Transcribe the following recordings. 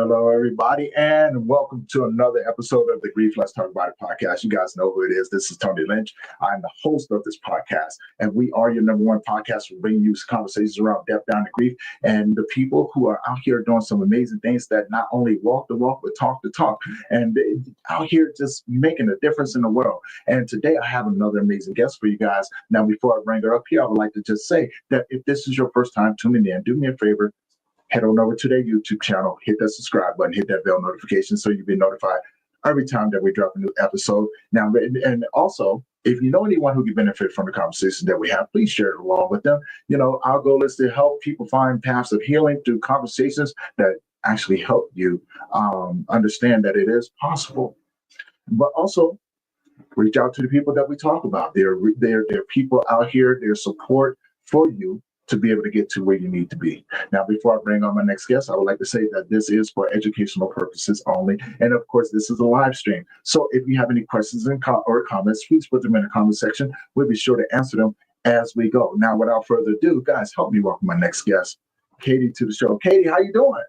Hello, everybody, and welcome to another episode of the Grief Let's Talk About It podcast. You guys know who it is. This is Tony Lynch. I'm the host of this podcast, and we are your number one podcast for bringing you conversations around death, down to grief, and the people who are out here doing some amazing things that not only walk the walk, but talk the talk, and out here just making a difference in the world. And today I have another amazing guest for you guys. Now, before I bring her up here, I would like to just say that if this is your first time tuning in, do me a favor. Head on over to their YouTube channel, hit that subscribe button, hit that bell notification so you'll be notified every time that we drop a new episode. Now, and also, if you know anyone who can benefit from the conversation that we have, please share it along with them. You know, our goal is to help people find paths of healing through conversations that actually help you understand that it is possible. But also, reach out to the people that we talk about. There are people out here, there's support for you to be able to get to where you need to be. Now, before I bring on my next guest, I would like to say that this is for educational purposes only. And of course, this is a live stream. So if you have any questions or comments, please put them in the comment section. We'll be sure to answer them as we go. Now, without further ado, guys, help me welcome my next guest, Katie, to the show. Katie, how you doing?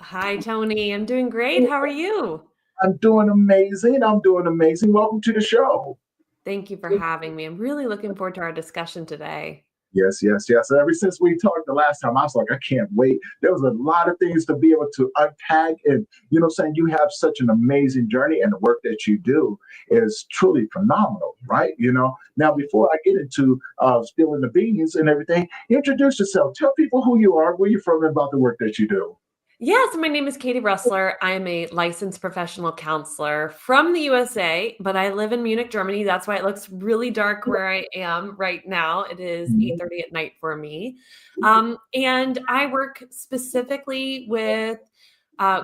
Hi, Tony. I'm doing great. How are you? I'm doing amazing. Welcome to the show. Thank you for having me. I'm really looking forward to our discussion today. Yes. Ever since we talked the last time, I was like, I can't wait. There was a lot of things to be able to unpack. And, you know what I'm saying? You have such an amazing journey, and the work that you do is truly phenomenal, right? You know, now, before I get into spilling the beans and everything, introduce yourself. Tell people who you are, where you're from, and about the work that you do. Yes, my name is Katie Rossler. I'm a licensed professional counselor from the USA, but I live in Munich, Germany. That's why it looks really dark where I am right now. It is 8:30 at night for me. And I work specifically with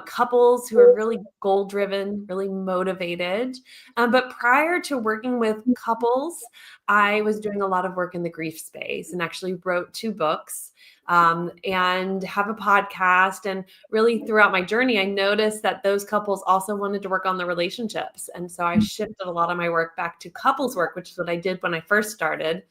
couples who are really goal-driven, really motivated. But prior to working with couples, I was doing a lot of work in the grief space and actually wrote 2 books. And have a podcast. And really throughout my journey, I noticed that those couples also wanted to work on their relationships. And so I shifted a lot of my work back to couples work, which is what I did when I first started.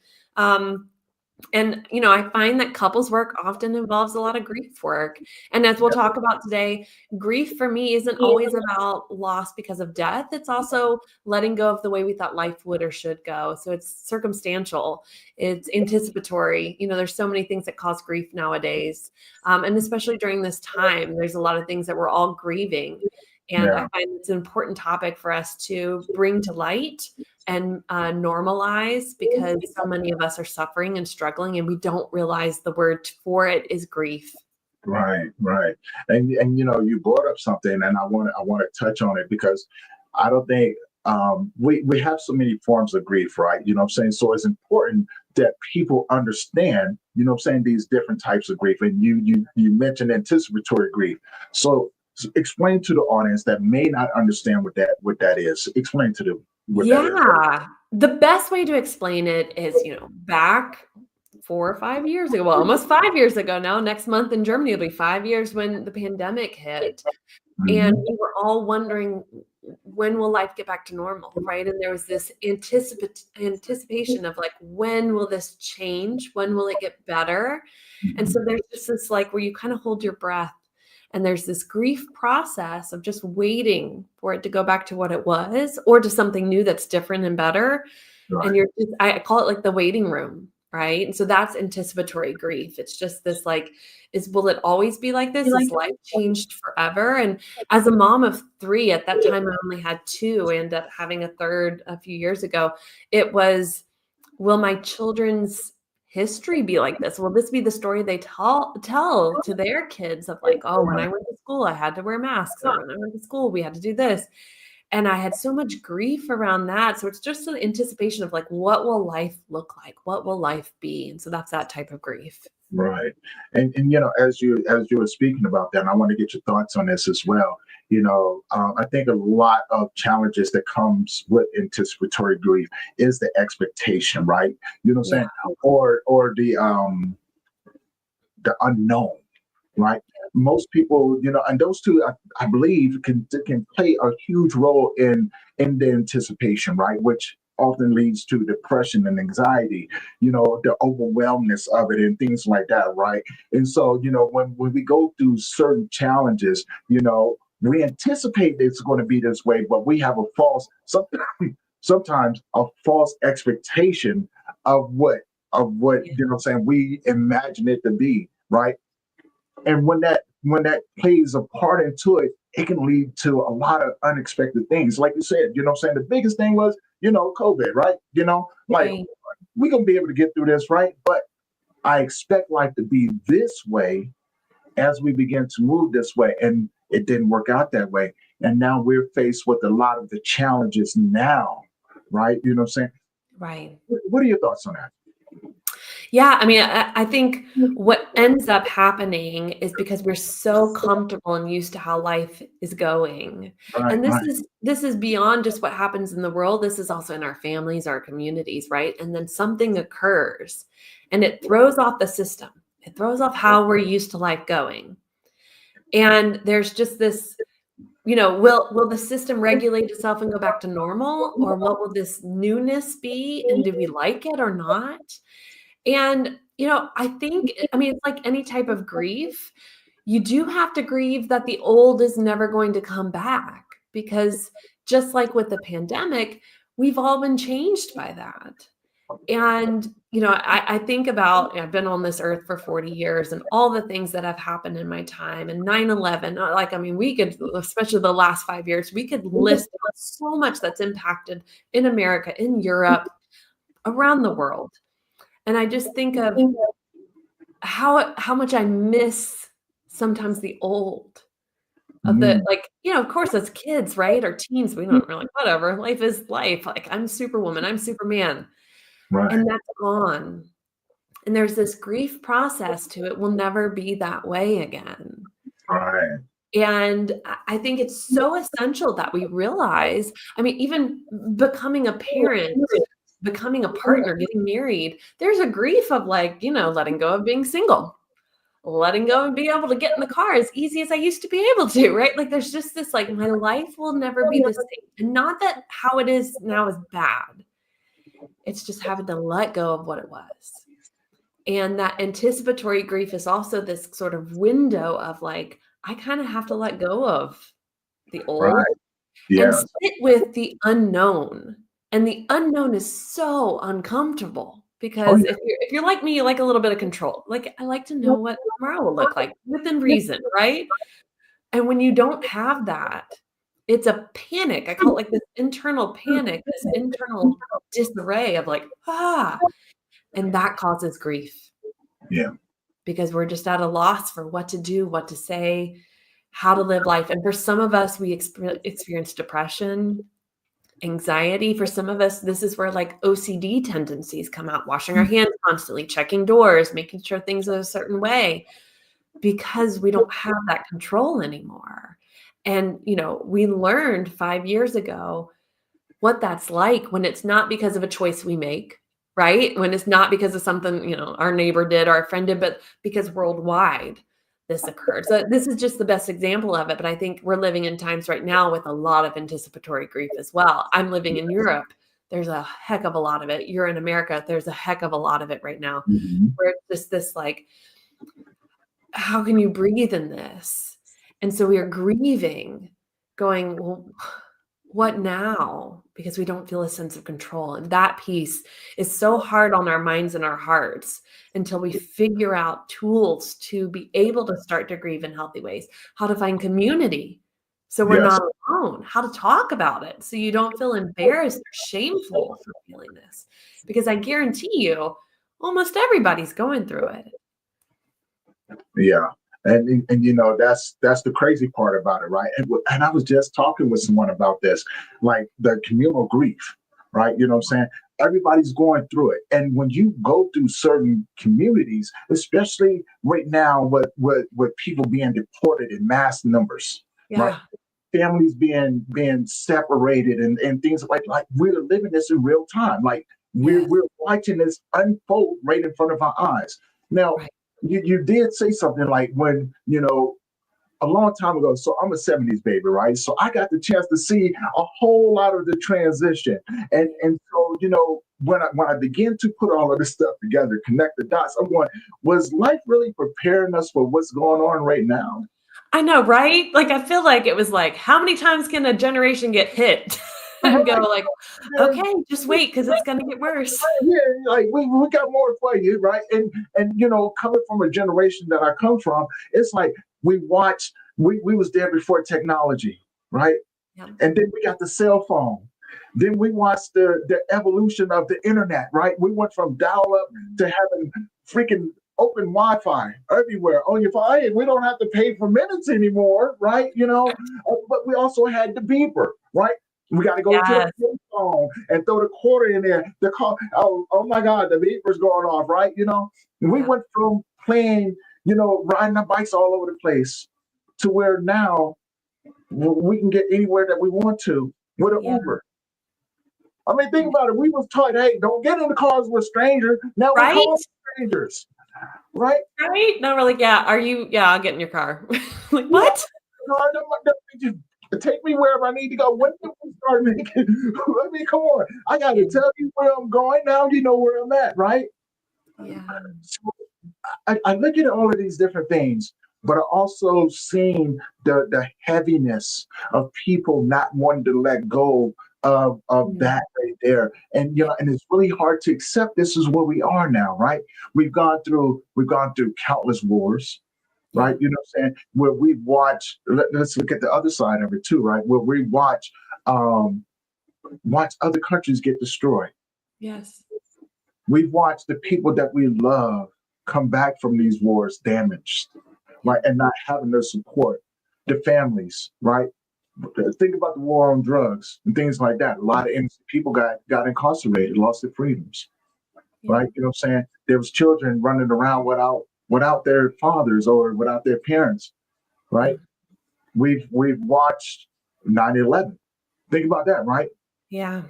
And, you know, I find that couples work often involves a lot of grief work. And as we'll talk about today, grief for me isn't always about loss because of death. It's also letting go of the way we thought life would or should go. So it's circumstantial. It's anticipatory. You know, there's so many things that cause grief nowadays. And especially during this time, there's a lot of things that we're all grieving. And I find it's an important topic for us to bring to light and normalize, because so many of us are suffering and struggling, and we don't realize the word for it is grief. Right. And you know, you brought up something, and I want to touch on it, because I don't think we have so many forms of grief, right? You know what I'm saying? So it's important that people understand, you know what I'm saying, these different types of grief. And you mentioned anticipatory grief. So explain to the audience that may not understand what that is. Explain to them what that is. The best way to explain it is, you know, back 4 or 5 years ago, well, almost 5 years ago now, next month in Germany, it'll be 5 years when the pandemic hit. And we were all wondering, when will life get back to normal, right? And there was this anticipation of like, when will this change? When will it get better? And so there's just this like where you kind of hold your breath. And there's this grief process of just waiting for it to go back to what it was, or to something new that's different and better. Right. And I call it like the waiting room, right? And so that's anticipatory grief. It's just this like, will it always be like this? Is life changed forever? And as a mom of 3, at that time I only had 2, I ended up having a third a few years ago. It was, will my children's history be like this? Will this be the story they tell to their kids of like, oh, when I went to school, I had to wear masks, or when I went to school, we had to do this. And I had so much grief around that. So it's just an anticipation of like, what will life look like? What will life be? And so that's that type of grief. Right. And you know, as you were speaking about that, and I want to get your thoughts on this as well. You know, I think a lot of challenges that comes with anticipatory grief is the expectation, right? You know what I'm saying? Or the unknown, right? Most people, you know, and those two, I believe, can play a huge role in the anticipation, right? Which often leads to depression and anxiety, you know, the overwhelmness of it and things like that, right? And so, you know, when we go through certain challenges, you know, we anticipate it's going to be this way, but we have a sometimes a false expectation of what Yeah. you know what I'm saying we imagine it to be, right? And when that plays a part into it, it can lead to a lot of unexpected things. Like you said, you know what I'm saying? The biggest thing was, COVID, right? Like Right. we're gonna be able to get through this, right? But I expect life to be this way as we begin to move this way. And it didn't work out that way. And now we're faced with a lot of the challenges now, right? You know what I'm saying? Right. What are your thoughts on that? Yeah, I mean, I think what ends up happening is because we're so comfortable and used to how life is going. Right, And this right. is this is beyond just what happens in the world. This is also in our families, our communities, right? And then something occurs and it throws off the system. It throws off how we're used to life going. And there's just this, will the system regulate itself and go back to normal? Or what will this newness be? And do we like it or not? And, I think, I mean, it's like any type of grief. You do have to grieve that the old is never going to come back because just like with the pandemic, we've all been changed by that. And, I think about, I've been on this earth for 40 years and all the things that have happened in my time and 9/11, like, I mean, we could, especially the last 5 years, we could list out so much that's impacted in America, in Europe, around the world. And I just think of how much I miss sometimes the old of the Mm, like, of course, as kids, right? Or teens, we're like, whatever, life is life. Like, I'm Superwoman, I'm Superman, right, and that's gone. And there's this grief process to it will never be that way again. right. And I think it's so essential that we realize, I mean, even becoming a parent, becoming a partner, getting married, there's a grief of like, letting go of being single, letting go and being able to get in the car as easy as I used to be able to, right? Like there's just this like my life will never be the same. And not that how it is now is bad. It's just having to let go of what it was. And that anticipatory grief is also this sort of window of like, I kind of have to let go of the Right. old and Yes. sit with the unknown. And the unknown is so uncomfortable Oh because yeah. if you're like me, you like a little bit of control. Like I like to know what tomorrow will look like within reason, right? And when you don't have that, it's a panic. I call it like this internal panic, this internal disarray of like, and that causes grief Yeah. because we're just at a loss for what to do, what to say, how to live life. And for some of us, we experience depression, anxiety. For some of us, this is where like OCD tendencies come out, washing our hands constantly, checking doors, making sure things are a certain way because we don't have that control anymore. And, we learned 5 years ago what that's like when it's not because of a choice we make, right? When it's not because of something, our neighbor did or our friend did, but because worldwide this occurred. So this is just the best example of it. But I think we're living in times right now with a lot of anticipatory grief as well. I'm living in Europe. There's a heck of a lot of it. You're in America. There's a heck of a lot of it right now Mhm. where it's just this like, how can you breathe in this? And so we are grieving, going, well, what now? Because we don't feel a sense of control. And that piece is so hard on our minds and our hearts until we figure out tools to be able to start to grieve in healthy ways, how to find community so we're Yes. not alone, how to talk about it so you don't feel embarrassed or shameful for feeling this. Because I guarantee you, almost everybody's going through it. Yeah. And that's the crazy part about it, right? And I was just talking with someone about this, like the communal grief, right? You know what I'm saying? Everybody's going through it. And when you go through certain communities, especially right now with people being deported in mass numbers, right? Yeah. Families being separated and things like we're living this in real time. Like we're Yes. we're watching this unfold right in front of our eyes. Now, Right. you did say something like when a long time ago. So I'm a '70s baby, right? So I got the chance to see a whole lot of the transition, and so when I begin to put all of this stuff together, connect the dots, I'm going, was life really preparing us for what's going on right now? I know, right? Like, I feel like it was like, how many times can a generation get hit and go Right. like, okay, just wait because it's going to get worse. Yeah, like we got more for you, right? And coming from a generation that I come from, it's like we watched, we was there before technology, right? Yeah. And then we got the cell phone. Then we watched the evolution of the internet, right? We went from dial up to having freaking open Wi-Fi everywhere on your phone. Hey, we don't have to pay for minutes anymore, right? But we also had the beeper, right? We got to go to the Yes. phone and throw the quarter in there. The call, oh my God, the beeper's going off, right? We Yeah. went from playing, riding our bikes all over the place to where now we can get anywhere that we want to with an Yeah. Uber. I mean, think about it. We was taught, hey, don't get in the cars with strangers. Now we're Right? calling strangers, right? Right? No, we're like, yeah, I'll get in your car. Like, Yeah, what? no, just take me wherever I need to go. When did we start making? I mean, come on. I got Yeah. to tell you where I'm going. Now you know where I'm at, right? Yeah. So I look at all of these different things, but I also seen the heaviness of people not wanting to let go of Mm. that right there. And and it's really hard to accept this is where we are now, right? We've gone through countless wars, Yeah. right? You know what I'm saying? Where we watch, let's look at the other side of it too, right? Where we um watch other countries get destroyed. Yes. We've watched the people that we love come back from these wars damaged, Yeah. right? And not having their support, the families, right? Think about the war on drugs and things like that. A lot of innocent people got incarcerated, lost their freedoms, Yeah. right? You know what I'm saying? There was children running around without their fathers or without their parents, right? We've watched 9/11. Think about that, right? Yeah.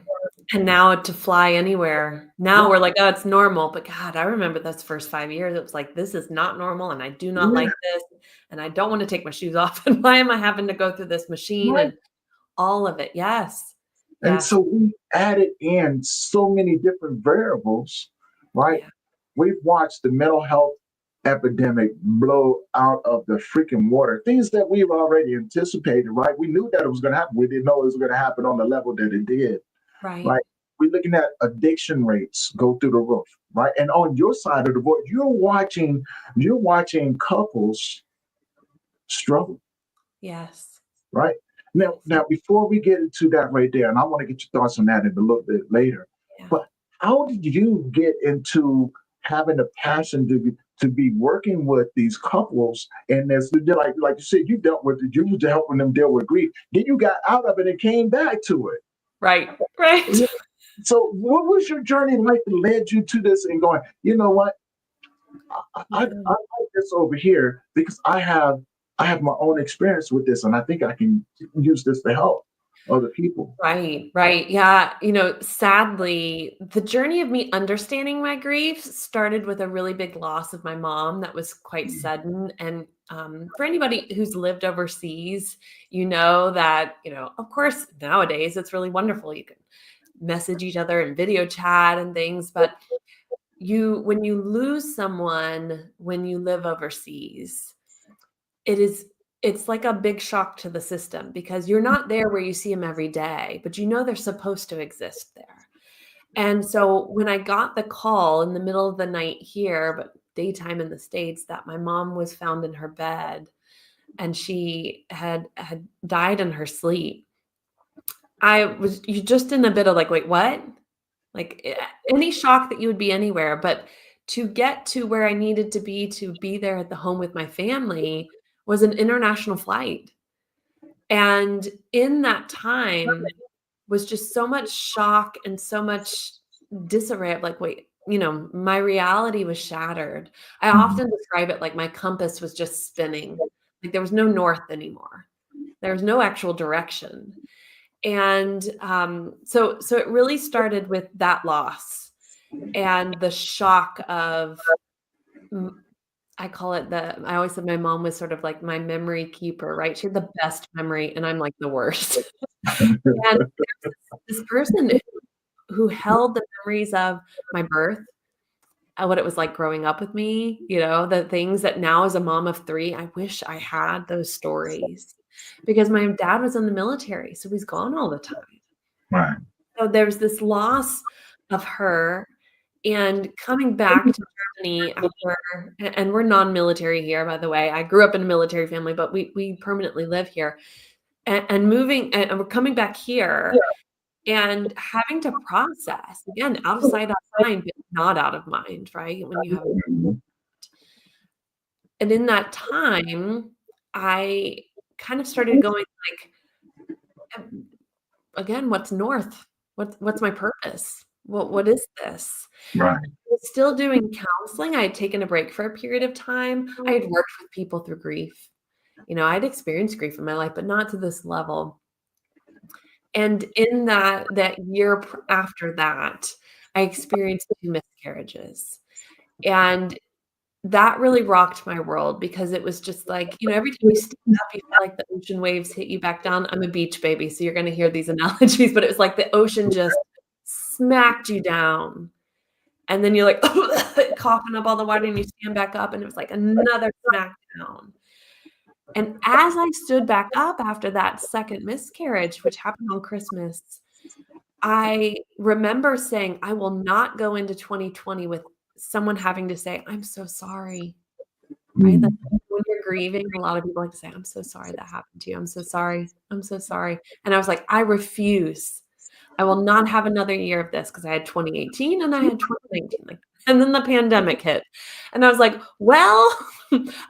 And now to fly anywhere. Now we're like, "Oh, it's normal," but God, I remember those first 5 years, it was like, "This is not normal, and I do not Yeah, like this, and I don't wanna take my shoes off, and why am I having to go through this machine?" right. And all of it. Yes. And Yes. so we added in so many different variables, right? Yeah. We've watched the mental health epidemic blow out of the freaking water. Things that we've already anticipated, right? We knew that it was going to happen. We didn't know it was going to happen on the level that it did, Right. right? We're looking at addiction rates go through the roof, right? And on your side of the board, you're watching couples struggle, Yes. right? Now, Yes. now, before we get into that right there, and I want to get your thoughts on that in a little bit later, Yeah. but how did you get into having a passion to be working with these couples? And as like you said, you was helping them deal with grief. Then you got out of it and came back to it. Right. Right. Yeah. So, what was your journey like that led you to this and going? You know what? I Yeah. like this over here because I have my own experience with this, and I think I can use this to help other people. Right, right. Yeah. Sadly, the journey of me understanding my grief started with a really big loss of my mom that was quite sudden. And for anybody who's lived overseas, you know that, of course, nowadays it's really wonderful. You can message each other and video chat and things, but when you lose someone when you live overseas, it is it's like a big shock to the system because you're not there where you see them every day, but they're supposed to exist there. And so when I got the call in the middle of the night here, but daytime in the States, that my mom was found in her bed and she had died in her sleep, I was you just in a bit of like, "Wait, what?" Like, any shock that you would be anywhere, but to get to where I needed to be there at the home with my family was an international flight. And in that time was just so much shock and so much disarray of like, wait, my reality was shattered. I Mhm. often describe it like my compass was just spinning. Like there was no north anymore. There was no actual direction. And so it really started with that loss and the shock of I call it I always said my mom was sort of like my memory keeper, right? She had the best memory and I'm like the worst. And there's this person who held the memories of my birth, what it was like growing up with me, the things that now as a mom of 3, I wish I had those stories because my dad was in the military, so he's gone all the time. Right. So there's this loss of her and coming back to Germany after, and we're non-military here, by the way. I grew up in a military family, but we permanently live here. And moving, and we're coming back here and having to process, again, out of sight, out of mind, but not out of mind, right? When you have, and in that time, I kind of started going like, again, what's north? What's my purpose? What is this? Right. I was still doing counseling. I had taken a break for a period of time. I had worked with people through grief. I'd experienced grief in my life, but not to this level. And in that year after that, I experienced 2 miscarriages. And that really rocked my world because it was just like, every time you stand up, you feel like the ocean waves hit you back down. I'm a beach baby, so you're going to hear these analogies, but it was like the ocean just smacked you down. And then you're like coughing up all the water and you stand back up and it was like another smackdown. And as I stood back up after that second miscarriage, which happened on Christmas, I remember saying, I will not go into 2020 with someone having to say, I'm so sorry. Right? Like when you're grieving, a lot of people like to say, I'm so sorry that happened to you. I'm so sorry. I'm so sorry. And I was like, I refuse. I will not have another year of this because I had 2018 and I had 2019. And then the pandemic hit. And I was like, well,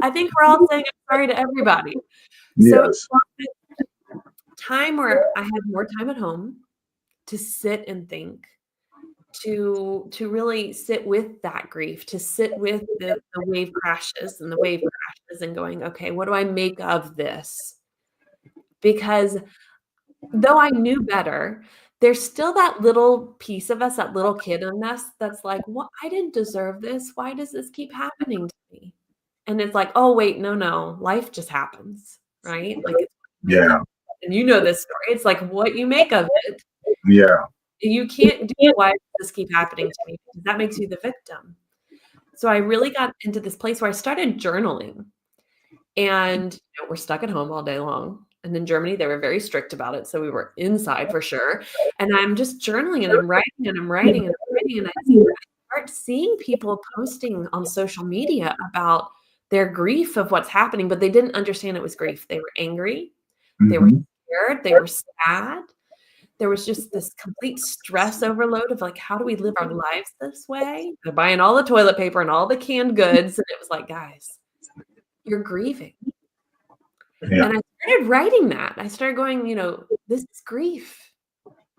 I think we're all saying I'm sorry to everybody. So Yes. time where I had more time at home to sit and think, to really sit with that grief, to sit with the wave crashes and the wave crashes and going, okay, what do I make of this? Because though I knew better, there's still that little piece of us, that little kid in us that's like, well, I didn't deserve this. Why does this keep happening to me? And it's like, oh, wait, no, life just happens, right? Like, Yeah. and you know this story. It's like what you make of it. Yeah. You can't do why does this keep happening to me? Because that makes you the victim. So I really got into this place where I started journaling. And we're stuck at home all day long. And in Germany, they were very strict about it. So we were inside for sure. And I'm just journaling and I'm writing and I'm writing and I'm writing. And I start seeing people posting on social media about their grief of what's happening, but they didn't understand it was grief. They were angry. They were scared. They were sad. There was just this complete stress overload of like, how do we live our lives this way? They're buying all the toilet paper and all the canned goods. And it was like, guys, you're grieving. Yeah. And I started writing that. I started going, this is grief.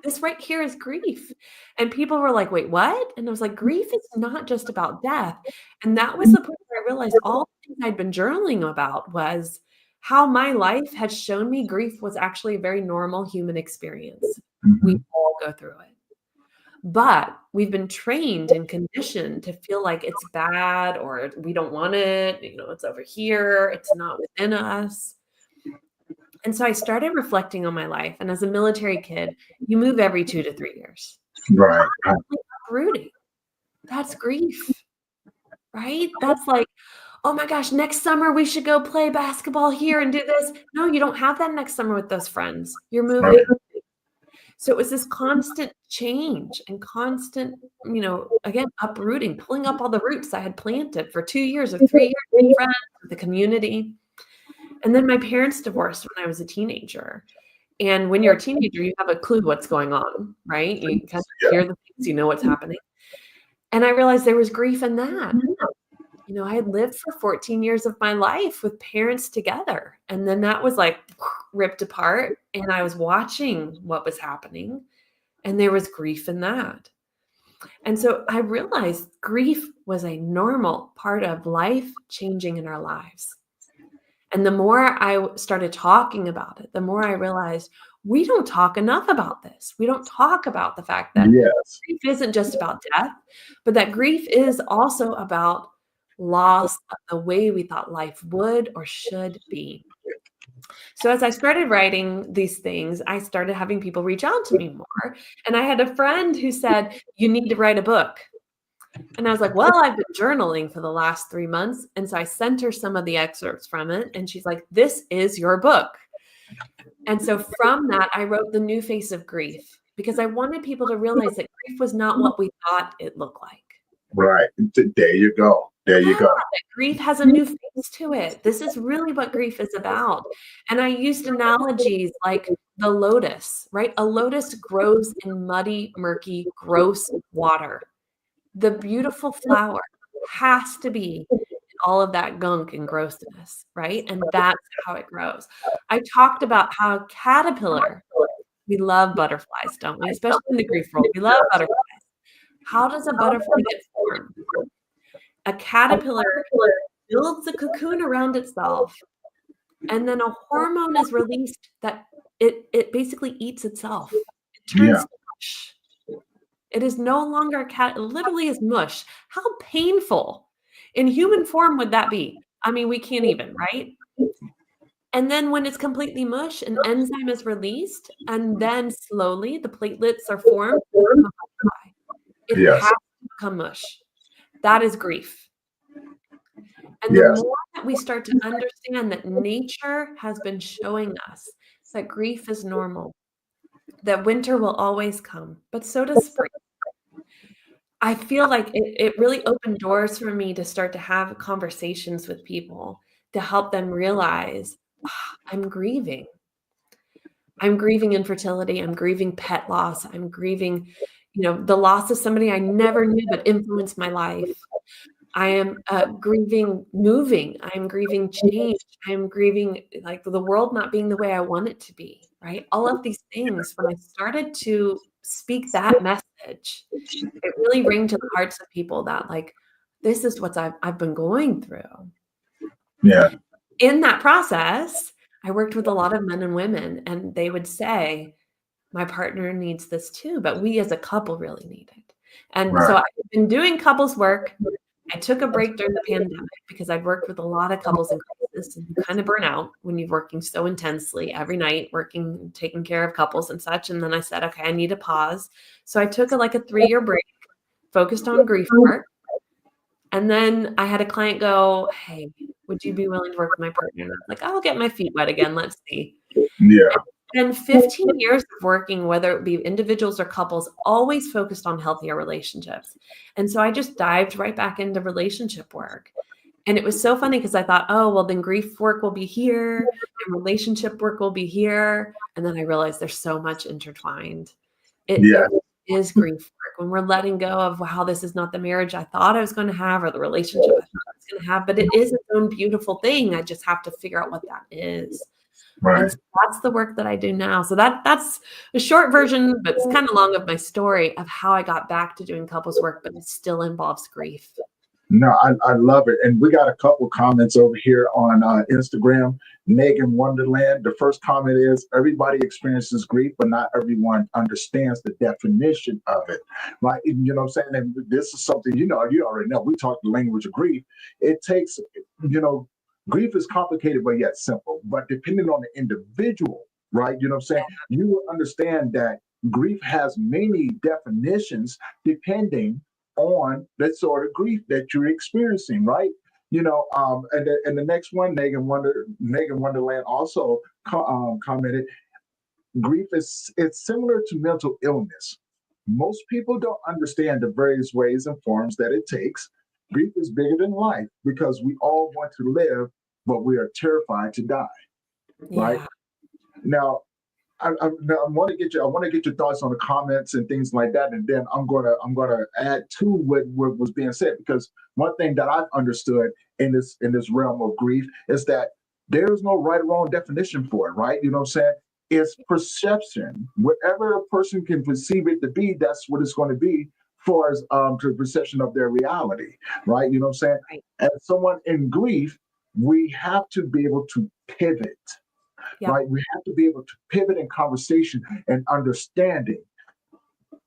This right here is grief. And people were like, wait, what? And I was like, grief is not just about death. And that was the point where I realized all the things I'd been journaling about was how my life had shown me grief was actually a very normal human experience. We all go through it. But we've been trained and conditioned to feel like it's bad or we don't want it, it's over here, it's not within us. And so I started reflecting on my life. And as a military kid, you move every 2 to 3 years. Right. Uprooting. That's grief, right? That's like, oh my gosh, next summer we should go play basketball here and do this. No, you don't have that next summer with those friends. You're moving. Right. So it was this constant change and constant, again, uprooting, pulling up all the roots I had planted for 2 years or 3 years with friends, with the community. And then my parents divorced when I was a teenager. And when you're a teenager, you have a clue what's going on, right? You kind of hear the things, you know what's happening. And I realized there was grief in that. I had lived for 14 years of my life with parents together. And then that was like ripped apart. And I was watching what was happening. And there was grief in that. And so I realized grief was a normal part of life changing in our lives. And the more I started talking about it, the more I realized we don't talk enough about this. We don't talk about the fact that grief isn't just about death, but that grief is also about loss of the way we thought life would or should be. So as I started writing these things, I started having people reach out to me more. And I had a friend who said, you need to write a book. And I was like, well, I've been journaling for the last 3 months. And so I sent her some of the excerpts from it. And she's like, this is your book. And so from that, I wrote The New Face of Grief because I wanted people to realize that grief was not what we thought it looked like. Right. There you go. There you go. Grief has a new face to it. This is really what grief is about. And I used analogies like the lotus, right? A lotus grows in muddy, murky, gross water. The beautiful flower has to be in all of that gunk and grossness, right? And that's how it grows. I talked about how a caterpillar, we love butterflies, don't we? Especially in the grief world, we love butterflies. How does a butterfly get formed? A caterpillar builds a cocoon around itself, and then a hormone is released that it basically eats itself. It turns to mush. It is no longer a cat. It literally is mush. How painful in human form would that be? I mean, we can't even, right? And then when it's completely mush, an enzyme is released, and then slowly the platelets are formed. It has to become mush. That is grief. And the more that we start to understand that nature has been showing us that grief is normal, that winter will always come, but so does spring. I feel like it really opened doors for me to start to have conversations with people to help them realize, I'm grieving. I'm grieving infertility. I'm grieving pet loss. I'm grieving, the loss of somebody I never knew but influenced my life. I am grieving moving. I'm grieving change. I'm grieving like the world not being the way I want it to be, right? All of these things, when I started to speak that message, it really rang to the hearts of people that like, this is what I've been going through. Yeah. In that process, I worked with a lot of men and women, and they would say, my partner needs this too, but we as a couple really need it. And so I've been doing couples work. I took a break during the pandemic because I'd worked with a lot of couples in crisis, and you kind of burn out when you're working so intensely every night, working, taking care of couples and such. And then I said, okay, I need a pause. So I took a 3-year break, focused on grief work. And then I had a client go, hey, would you be willing to work with my partner? And I was like, I'll get my feet wet again. Let's see. Yeah. And 15 years of working, whether it be individuals or couples, always focused on healthier relationships. And so I just dived right back into relationship work. And it was so funny because I thought, oh, well, then grief work will be here and relationship work will be here. And then I realized there's so much intertwined. It is grief work when we're letting go of, wow, this is not the marriage I thought I was going to have or the relationship I thought I was going to have, but it is its own beautiful thing. I just have to figure out what that is. Right. And so that's the work that I do now. So that's a short version, but it's kind of long of my story of how I got back to doing couples work, but it still involves grief. No, I love it. And we got a couple comments over here on Instagram. Megan Wonderland. The first comment is everybody experiences grief, but not everyone understands the definition of it. Right? You know what I'm saying? And this is something, you already know. We talk the language of grief. It takes, grief is complicated, but yet simple. But depending on the individual, right? You know what I'm saying? You will understand that grief has many definitions depending on the sort of grief that you're experiencing, right? And the next one, Megan Wonderland also commented, grief it's similar to mental illness. Most people don't understand the various ways and forms that it takes. Grief is bigger than life because we all want to live, but we are terrified to die. Right now, I want to get your thoughts on the comments and things like that, and then I'm gonna add to what was being said, because one thing that I've understood in this realm of grief is that there is no right or wrong definition for it, right? You know what I'm saying? It's perception. Whatever a person can perceive it to be, that's what it's going to be for as to the perception of their reality, right? You know what I'm saying? Right. As someone in grief, we have to be able to pivot. Right? We have to be able to pivot in conversation and understanding.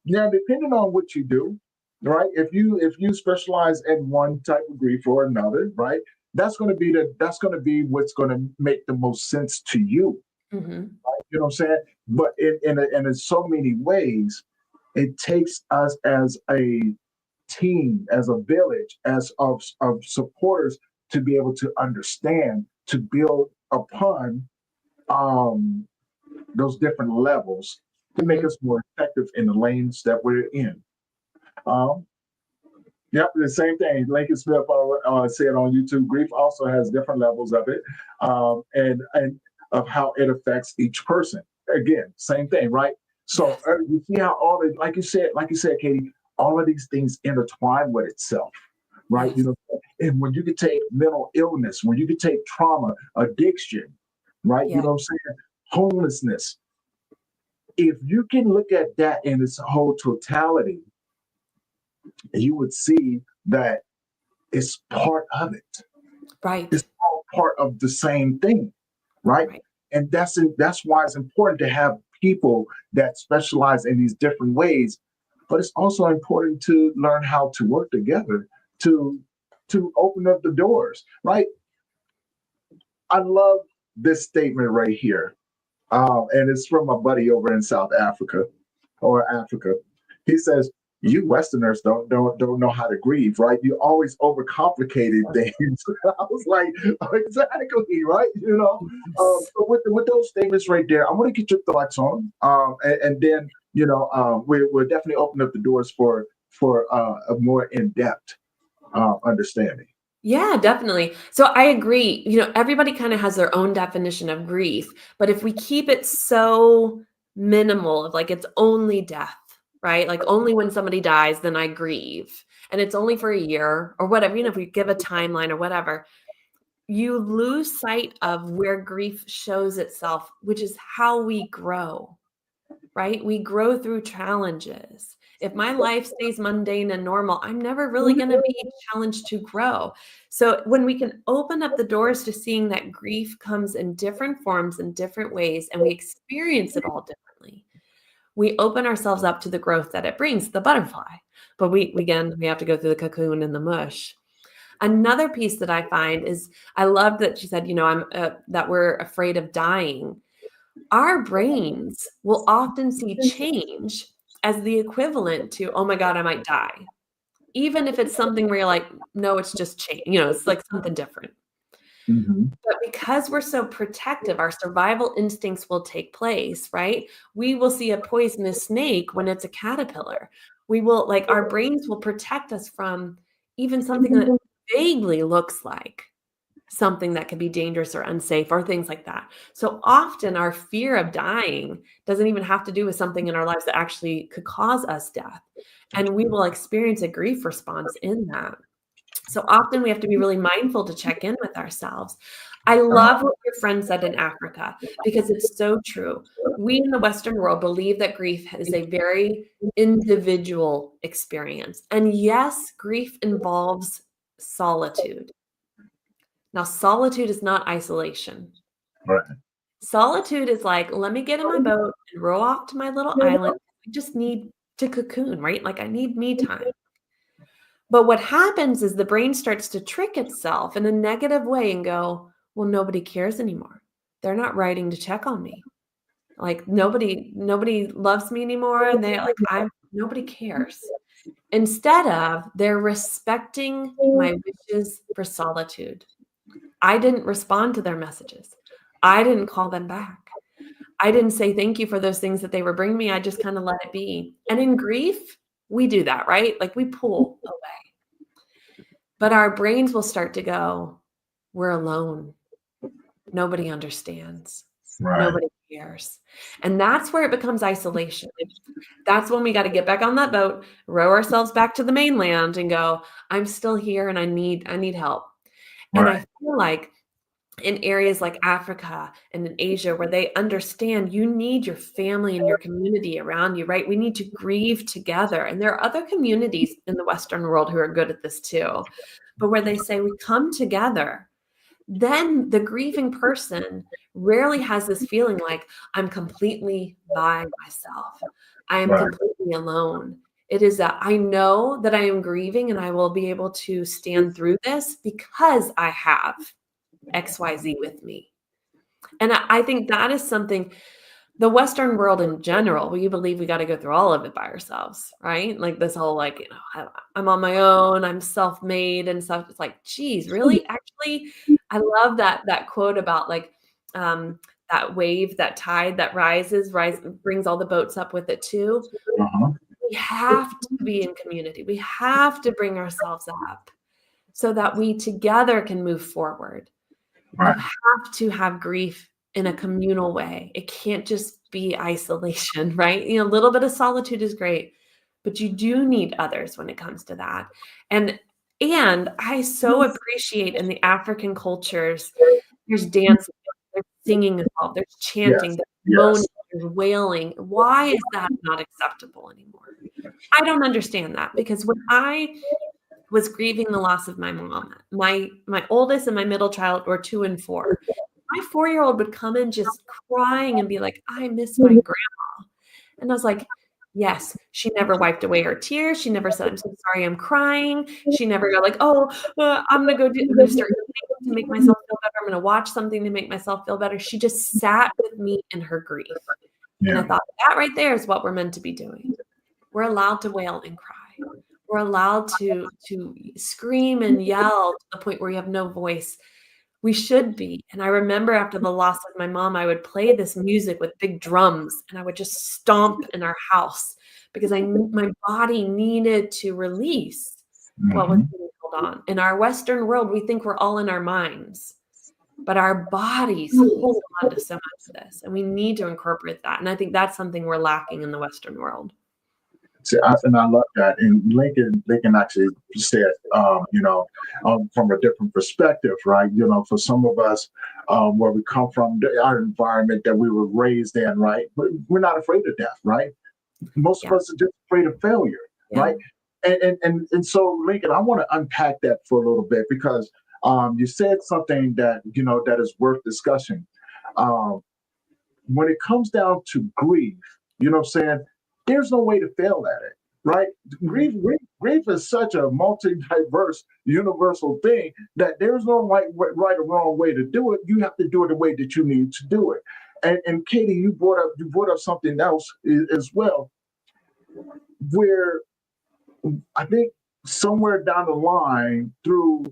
Now, depending on what you do, right? If you specialize in one type of grief or another, right? That's going to be what's going to make the most sense to you. Mm-hmm. Right? You know what I'm saying? But in so many ways, it takes us as a team, as a village, as of supporters to be able to understand, to build upon those different levels to make us more effective in the lanes that we're in. Um, Yep, the same thing. Lincoln Smith said on YouTube, grief also has different levels of it, and of how it affects each person. Again, same thing, right? So you see how all the, like you said, Katie, all of these things intertwine with itself, right? Yes. You know, and when you can take mental illness, when you can take trauma, addiction, right? You Yeah. know what I'm saying? Homelessness. If you can look at that in its whole totality, you would see that it's part of it. Right. It's all part of the same thing, right? Right. And that's why it's important to have people that specialize in these different ways. But it's also important to learn how to work together to open up the doors, right? I love this statement right here, and it's from my buddy over in South Africa or Africa. He says, "You Westerners don't know how to grieve, right? You always overcomplicated things." I was like, exactly, right? You know. Yes. So with those statements right there, I want to get your thoughts on, and then we'll definitely open up the doors for a more in depth understanding. Yeah, definitely. So I agree. Everybody kind of has their own definition of grief, but if we keep it so minimal of like it's only death, right? Like only when somebody dies, then I grieve. And it's only for a year or whatever, if we give a timeline or whatever, you lose sight of where grief shows itself, which is how we grow, right? We grow through challenges. If my life stays mundane and normal, I'm never really going to be challenged to grow. So when we can open up the doors to seeing that grief comes in different forms in different ways and we experience it all differently, we open ourselves up to the growth that it brings, the butterfly. But we have to go through the cocoon and the mush. Another piece that I find is I love that she said, that we're afraid of dying. Our brains will often see change as the equivalent to, oh my God, I might die. Even if it's something where you're like, no, it's just change, it's like something different. Mhm. But because we're so protective, our survival instincts will take place, right? We will see a poisonous snake when it's a caterpillar. We will, like, our brains will protect us from even something that vaguely looks like something that could be dangerous or unsafe or things like that. So often our fear of dying doesn't even have to do with something in our lives that actually could cause us death. And we will experience a grief response in that. So often we have to be really mindful to check in with ourselves. I love what your friend said in Africa because it's so true. We in the Western world believe that grief is a very individual experience. And yes, grief involves solitude. Now, solitude is not isolation. Right. Solitude is like, let me get in my boat and row off to my little island. I just need to cocoon, right? Like I need me time. But what happens is the brain starts to trick itself in a negative way and go, well, nobody cares anymore. They're not writing to check on me. Like nobody loves me anymore. And they're like, nobody cares. Instead of they're respecting my wishes for solitude. I didn't respond to their messages. I didn't call them back. I didn't say thank you for those things that they were bringing me. I just kind of let it be. And in grief, we do that, right? Like we pull away. But our brains will start to go, we're alone. Nobody understands. Right. Nobody cares. And that's where it becomes isolation. That's when we got to get back on that boat, row ourselves back to the mainland and go, I'm still here and I need help. And I Right. feel like in areas like Africa and in Asia where they understand you need your family and your community around you, right? We need to grieve together. And there are other communities in the Western world who are good at this too. But where they say we come together, then the grieving person rarely has this feeling like I'm completely by myself. I am Right. completely alone. It is that I know that I am grieving and I will be able to stand through this because I have XYZ with me. And I think that is something the Western world in general, we believe we got to go through all of it by ourselves, right? Like this whole like, I'm on my own, I'm self-made and stuff. It's like, geez, really? Actually, I love that quote about like um, that wave, that tide that rise brings all the boats up with it too. Uh-huh. We have to be in community. We have to bring ourselves up so that we together can move forward. You Right. have to have grief in a communal way. It can't just be isolation, right? A little bit of solitude is great, but you do need others when it comes to that. And I so appreciate in the African cultures, there's dancing, there's singing involved, there's chanting, Yes. there's moaning, Yes. there's wailing. Why is that not acceptable anymore? I don't understand that, because when I was grieving the loss of my mom, my oldest and my middle child were 2 and 4. My 4-year-old would come in just crying and be like, "I miss my grandma." And I was like, "Yes." She never wiped away her tears. She never said, "I'm so sorry, I'm crying." She never got like, "Oh, I'm gonna start eating to make myself feel better. I'm gonna watch something to make myself feel better." She just sat with me in her grief. And I Yeah. thought, that right there is what we're meant to be doing. We're allowed to wail and cry. We're allowed to scream and yell to the point where you have no voice. We should be. And I remember after the loss of my mom, I would play this music with big drums, and I would just stomp in our house because my body needed to release what was Hmm. being held on. In our Western world, we think we're all in our minds, but our bodies hold on to so much of this, and we need to incorporate that. And I think that's something we're lacking in the Western world. See, and I love that. And Lincoln actually said, from a different perspective, right? For some of us, where we come from, our environment that we were raised in, right? We're not afraid of death, right? Most of Yeah. us are just afraid of failure, Yeah. right? And so, Lincoln, I want to unpack that for a little bit, because you said something that is worth discussing. Um, when it comes down to grief, what I'm saying, there's no way to fail at it, right? Mhm. Grief is such a multi-diverse, universal thing that there's no right or wrong way to do it. You have to do it the way that you need to do it. And Katie, you brought up something else as well, where I think somewhere down the line, through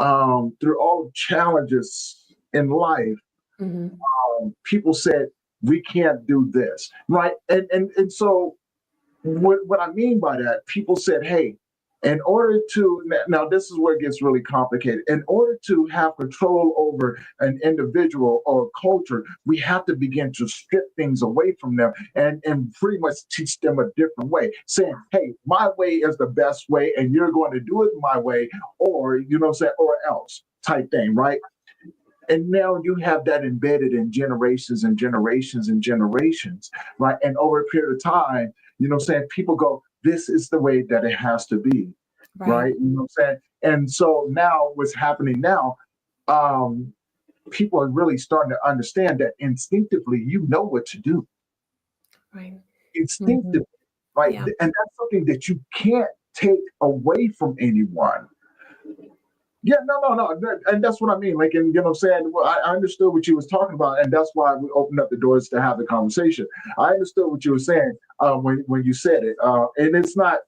all the challenges in life, Mhm. people said we can't do this, right? And so what I mean by that, people said, hey, in order to, now this is where it gets really complicated. In order to have control over an individual or a culture, we have to begin to strip things away from them and pretty much teach them a different way, saying, hey, my way is the best way, and you're going to do it my way, or, or else type thing, right? And now you have that embedded in generations and generations and generations, right? And over a period of time, people go, this is the way that it has to be, Right. right? And so now what's happening now, um, people are really starting to understand that instinctively, you know what to do. Right. Mhm. Instinctively, right? Yeah. And that's something that you can't take away from anyone. Yeah, no, and that's what I mean. Like, and what I'm saying, well, I understood what you was talking about, and that's why we opened up the doors to have the conversation. I understood what you were saying when you said it, and it's not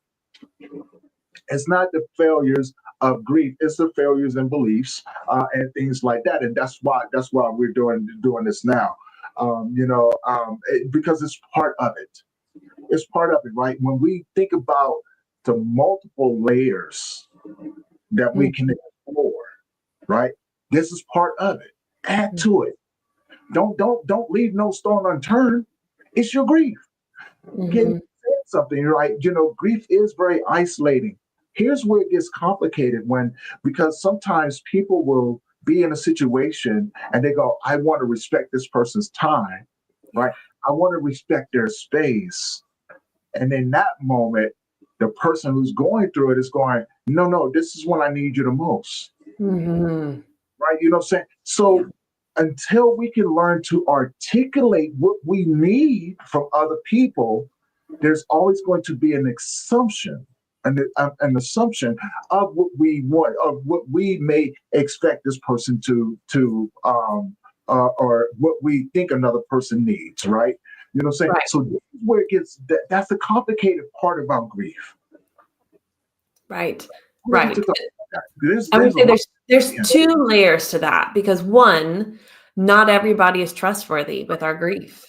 the failures of grief; it's the failures in beliefs and things like that, and that's why we're doing this now. Because it's part of it. It's part of it, right? When we think about the multiple layers that we can Mhm. explore, right? This is part of it. Add to it. Don't leave no stone unturned. It's your grief. Can Mhm. say something, right? Grief is very isolating. Here's where it gets complicated because sometimes people will be in a situation and they go, I want to respect this person's time, Yeah. right? I want to respect their space. And in that moment, the person who's going through it is going, no, this is when I need you the most, Mhm. right? You know what I'm saying? Yeah. So until we can learn to articulate what we need from other people, there's always going to be an assumption of what we want, of what we may expect this person or what we think another person needs, right? You know what I'm saying? Right. So this is where it gets that's the complicated part about grief. Right. Ready Right. to talk about that. I would There's a say lot there's in. two layers to that because one, not everybody is trustworthy with our grief.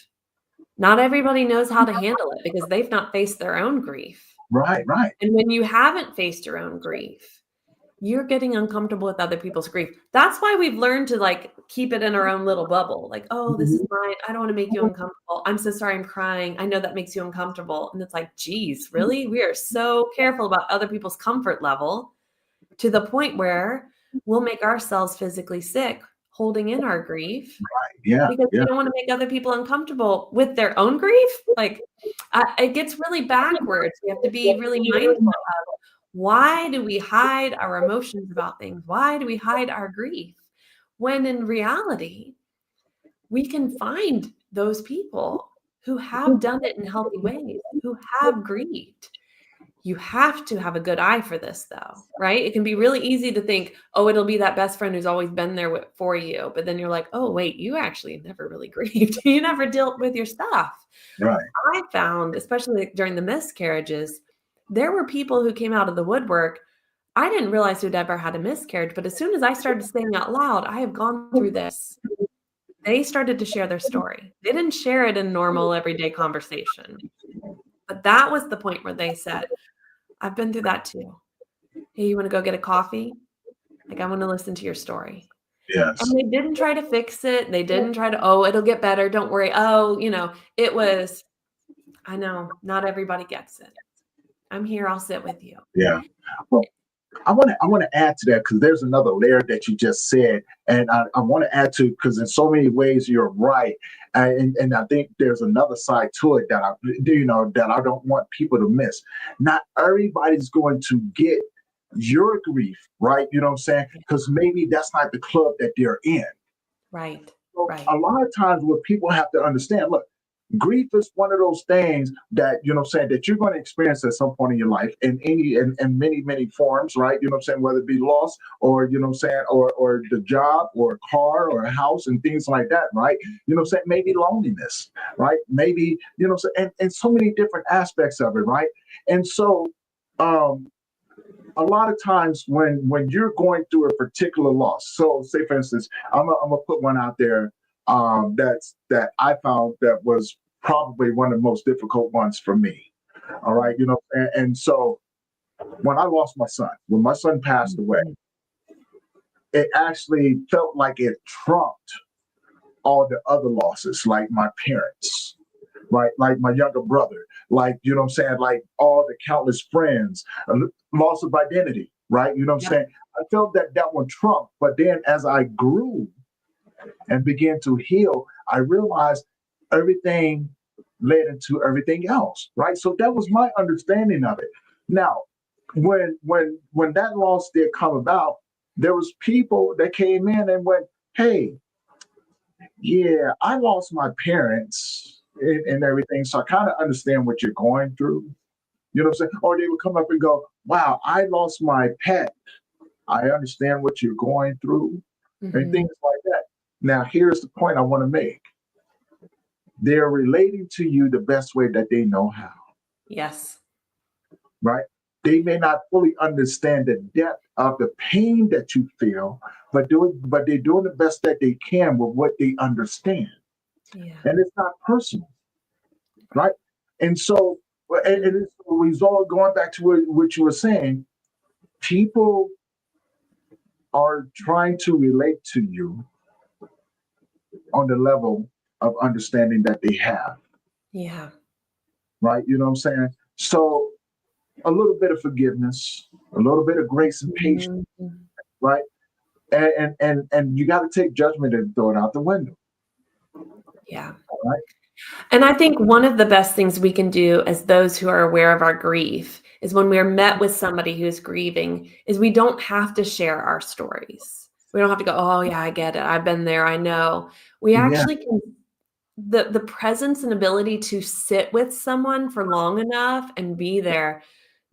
Not everybody knows how to handle it because they've not faced their own grief. Right, right. And when you haven't faced your own grief, you're getting uncomfortable with other people's grief. That's why we've learned to like keep it in our own little bubble. Like, oh, this is Mhm. mine. I don't want to make you uncomfortable. I'm so sorry I'm crying. I know that makes you uncomfortable. And it's like, geez, really? We are so careful about other people's comfort level to the point where we'll make ourselves physically sick holding in our grief Yeah, because yeah. we don't want to make other people uncomfortable with their own grief. Like, it gets really backwards. We have to be really mindful of why do we hide our emotions about things? Why do we hide our grief? When in reality, we can find those people who have done it in healthy ways, who have grieved. You have to have a good eye for this, though, right? It can be really easy to think, oh, it'll be that best friend who's always been there for you. But then you're like, oh, wait, you actually never really grieved. You never dealt with your stuff. Right. I found, especially during the miscarriages, there were people who came out of the woodwork. I didn't realize who'd ever had a miscarriage, but as soon as I started saying out loud, I have gone through this, they started to share their story. They didn't share it in normal everyday conversation. But that was the point where they said, I've been through that too. Hey, you want to go get a coffee? Like, I want to listen to your story. Yes. And they didn't try to fix it. They didn't try to, oh, it'll get better. Don't worry. Oh, it was, I know not everybody gets it. I'm here. I'll sit with you. Yeah. Well, I want to add to that because there's another layer that you just said, and I want to add to because in so many ways you're right, and I think there's another side to it that I don't want people to miss. Not everybody's going to get your grief, right? You know what I'm saying? Because maybe that's not the club that they're in. Right. So Right. a lot of times what people have to understand, look, grief is one of those things that, you know what I'm saying, that you're going to experience at some point in your life in many, many forms, right? You know what I'm saying, whether it be loss or, you know what I'm saying, or the job or a car or a house and things like that, right? You know what I'm saying? Maybe loneliness, right? Maybe, you know what I'm saying, and so many different aspects of it, right? And so um a lot of times when you're going through a particular loss, so say for instance, I'm gonna put one out there, that I found that was probably one of the most difficult ones for me. All right, and so when I lost my son, when my son passed away, Mhm. it actually felt like it trumped all the other losses, like my parents, right? Like my younger brother, like, you know what I'm saying? Like all the countless friends, loss of identity, right? You know what I'm Yep. saying? I felt that that one trumped. But then as I grew and began to heal, I realized everything led into everything else, right? So that was my understanding of it. Now, when that loss did come about, there was people that came in and went, "Hey, yeah, I lost my parents and everything, so I kind of understand what you're going through." You know what I'm saying? Or they would come up and go, "Wow, I lost my pet. I understand what you're going through," and Mhm. things like that. Now, here's the point I want to make. They're relating to you the best way that they know how, Yes. right? They may not fully understand the depth of the pain that you feel, but they're doing the best that they can with what they understand. Yeah. And it's not personal, right? And so, and it's a result going back to what you were saying, people are trying to relate to you on the level of understanding that they have, Yeah. right? You know what I'm saying? So a little bit of forgiveness, a little bit of grace and patience, Mhm. right? And you got to take judgment and throw it out the window, Yeah. right? And I think one of the best things we can do as those who are aware of our grief is when we're met with somebody who's grieving is we don't have to share our stories. We don't have to go, "Oh, yeah, I get it. I've been there. I know." We Yeah, actually can the presence and ability to sit with someone for long enough and be there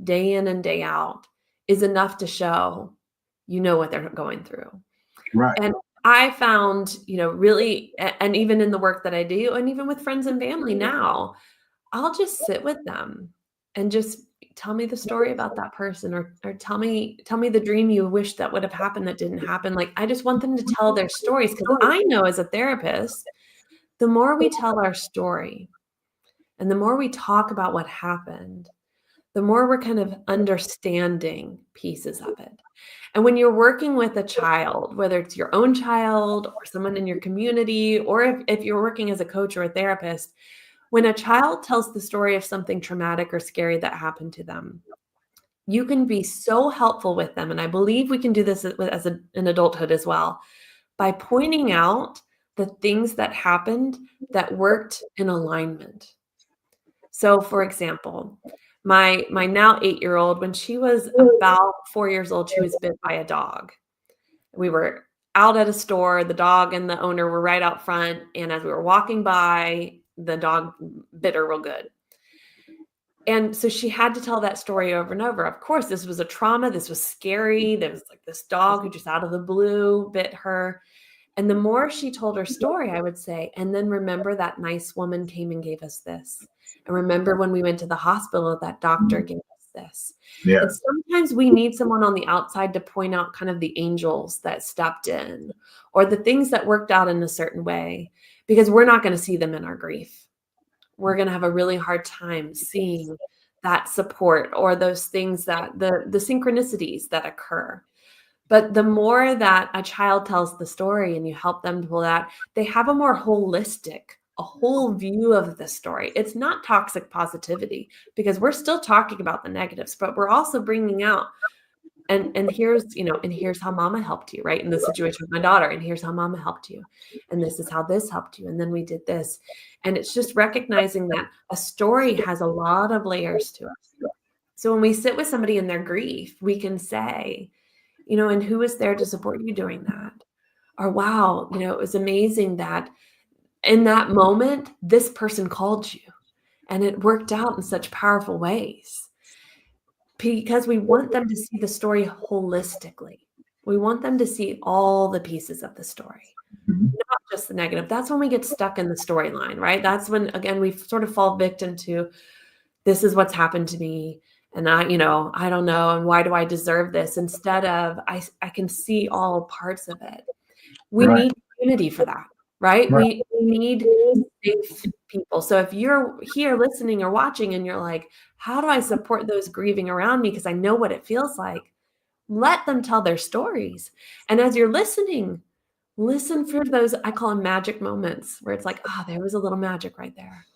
day in and day out is enough to show you know what they're going through. right. And I found, really, and even in the work that I do, and even with friends and family now, I'll just sit with them and just tell me the story about that person, or tell me the dream you wish that would have happened that didn't happen. Like, I just want them to tell their stories, because I know as a therapist, the more we tell our story and the more we talk about what happened, the more we're kind of understanding pieces of it. And when you're working with a child, whether it's your own child or someone in your community, or if you're working as a coach or a therapist, when a child tells the story of something traumatic or scary that happened to them, you can be so helpful with them. And I believe we can do this in adulthood as well, by pointing out the things that happened that worked in alignment. So, for example, my now 8-year-old, when she was about 4 years old, she was bit by a dog. We were out at a store, the dog and the owner were right out front, and as we were walking by, the dog bit her real good. And so she had to tell that story over and over. Of course, this was a trauma. This was scary. There was like this dog who just out of the blue bit her. And the more she told her story, I would say, and then remember that nice woman came and gave us this. And remember when we went to the hospital, that doctor gave us this. Yeah. And sometimes we need someone on the outside to point out kind of the angels that stepped in, or the things that worked out in a certain way, because we're not going to see them in our grief. We're going to have a really hard time seeing that support, or those things, that the synchronicities that occur. But the more that a child tells the story and you help them to pull that, they have a more holistic, a whole view of the story. It's not toxic positivity, because we're still talking about the negatives, but we're also bringing out, and here's how mama helped you, right? In the situation with my daughter, and here's how mama helped you. And this is how this helped you. And then we did this. And it's just recognizing that a story has a lot of layers to it. So when we sit with somebody in their grief, we can say, and who was there to support you during that? Or, wow, it was amazing that in that moment, this person called you and it worked out in such powerful ways. Because we want them to see the story holistically. We want them to see all the pieces of the story, not just the negative. That's when we get stuck in the storyline, right? That's when, again, we sort of fall victim to, this is what's happened to me. And I don't know. And why do I deserve this? Instead of, I can see all parts of it. We need community for that, right? We need safe people. So if you're here listening or watching and you're like, how do I support those grieving around me? Because I know what it feels like. Let them tell their stories. And as you're listening, listen for those, I call them magic moments, where it's like, there was a little magic right there.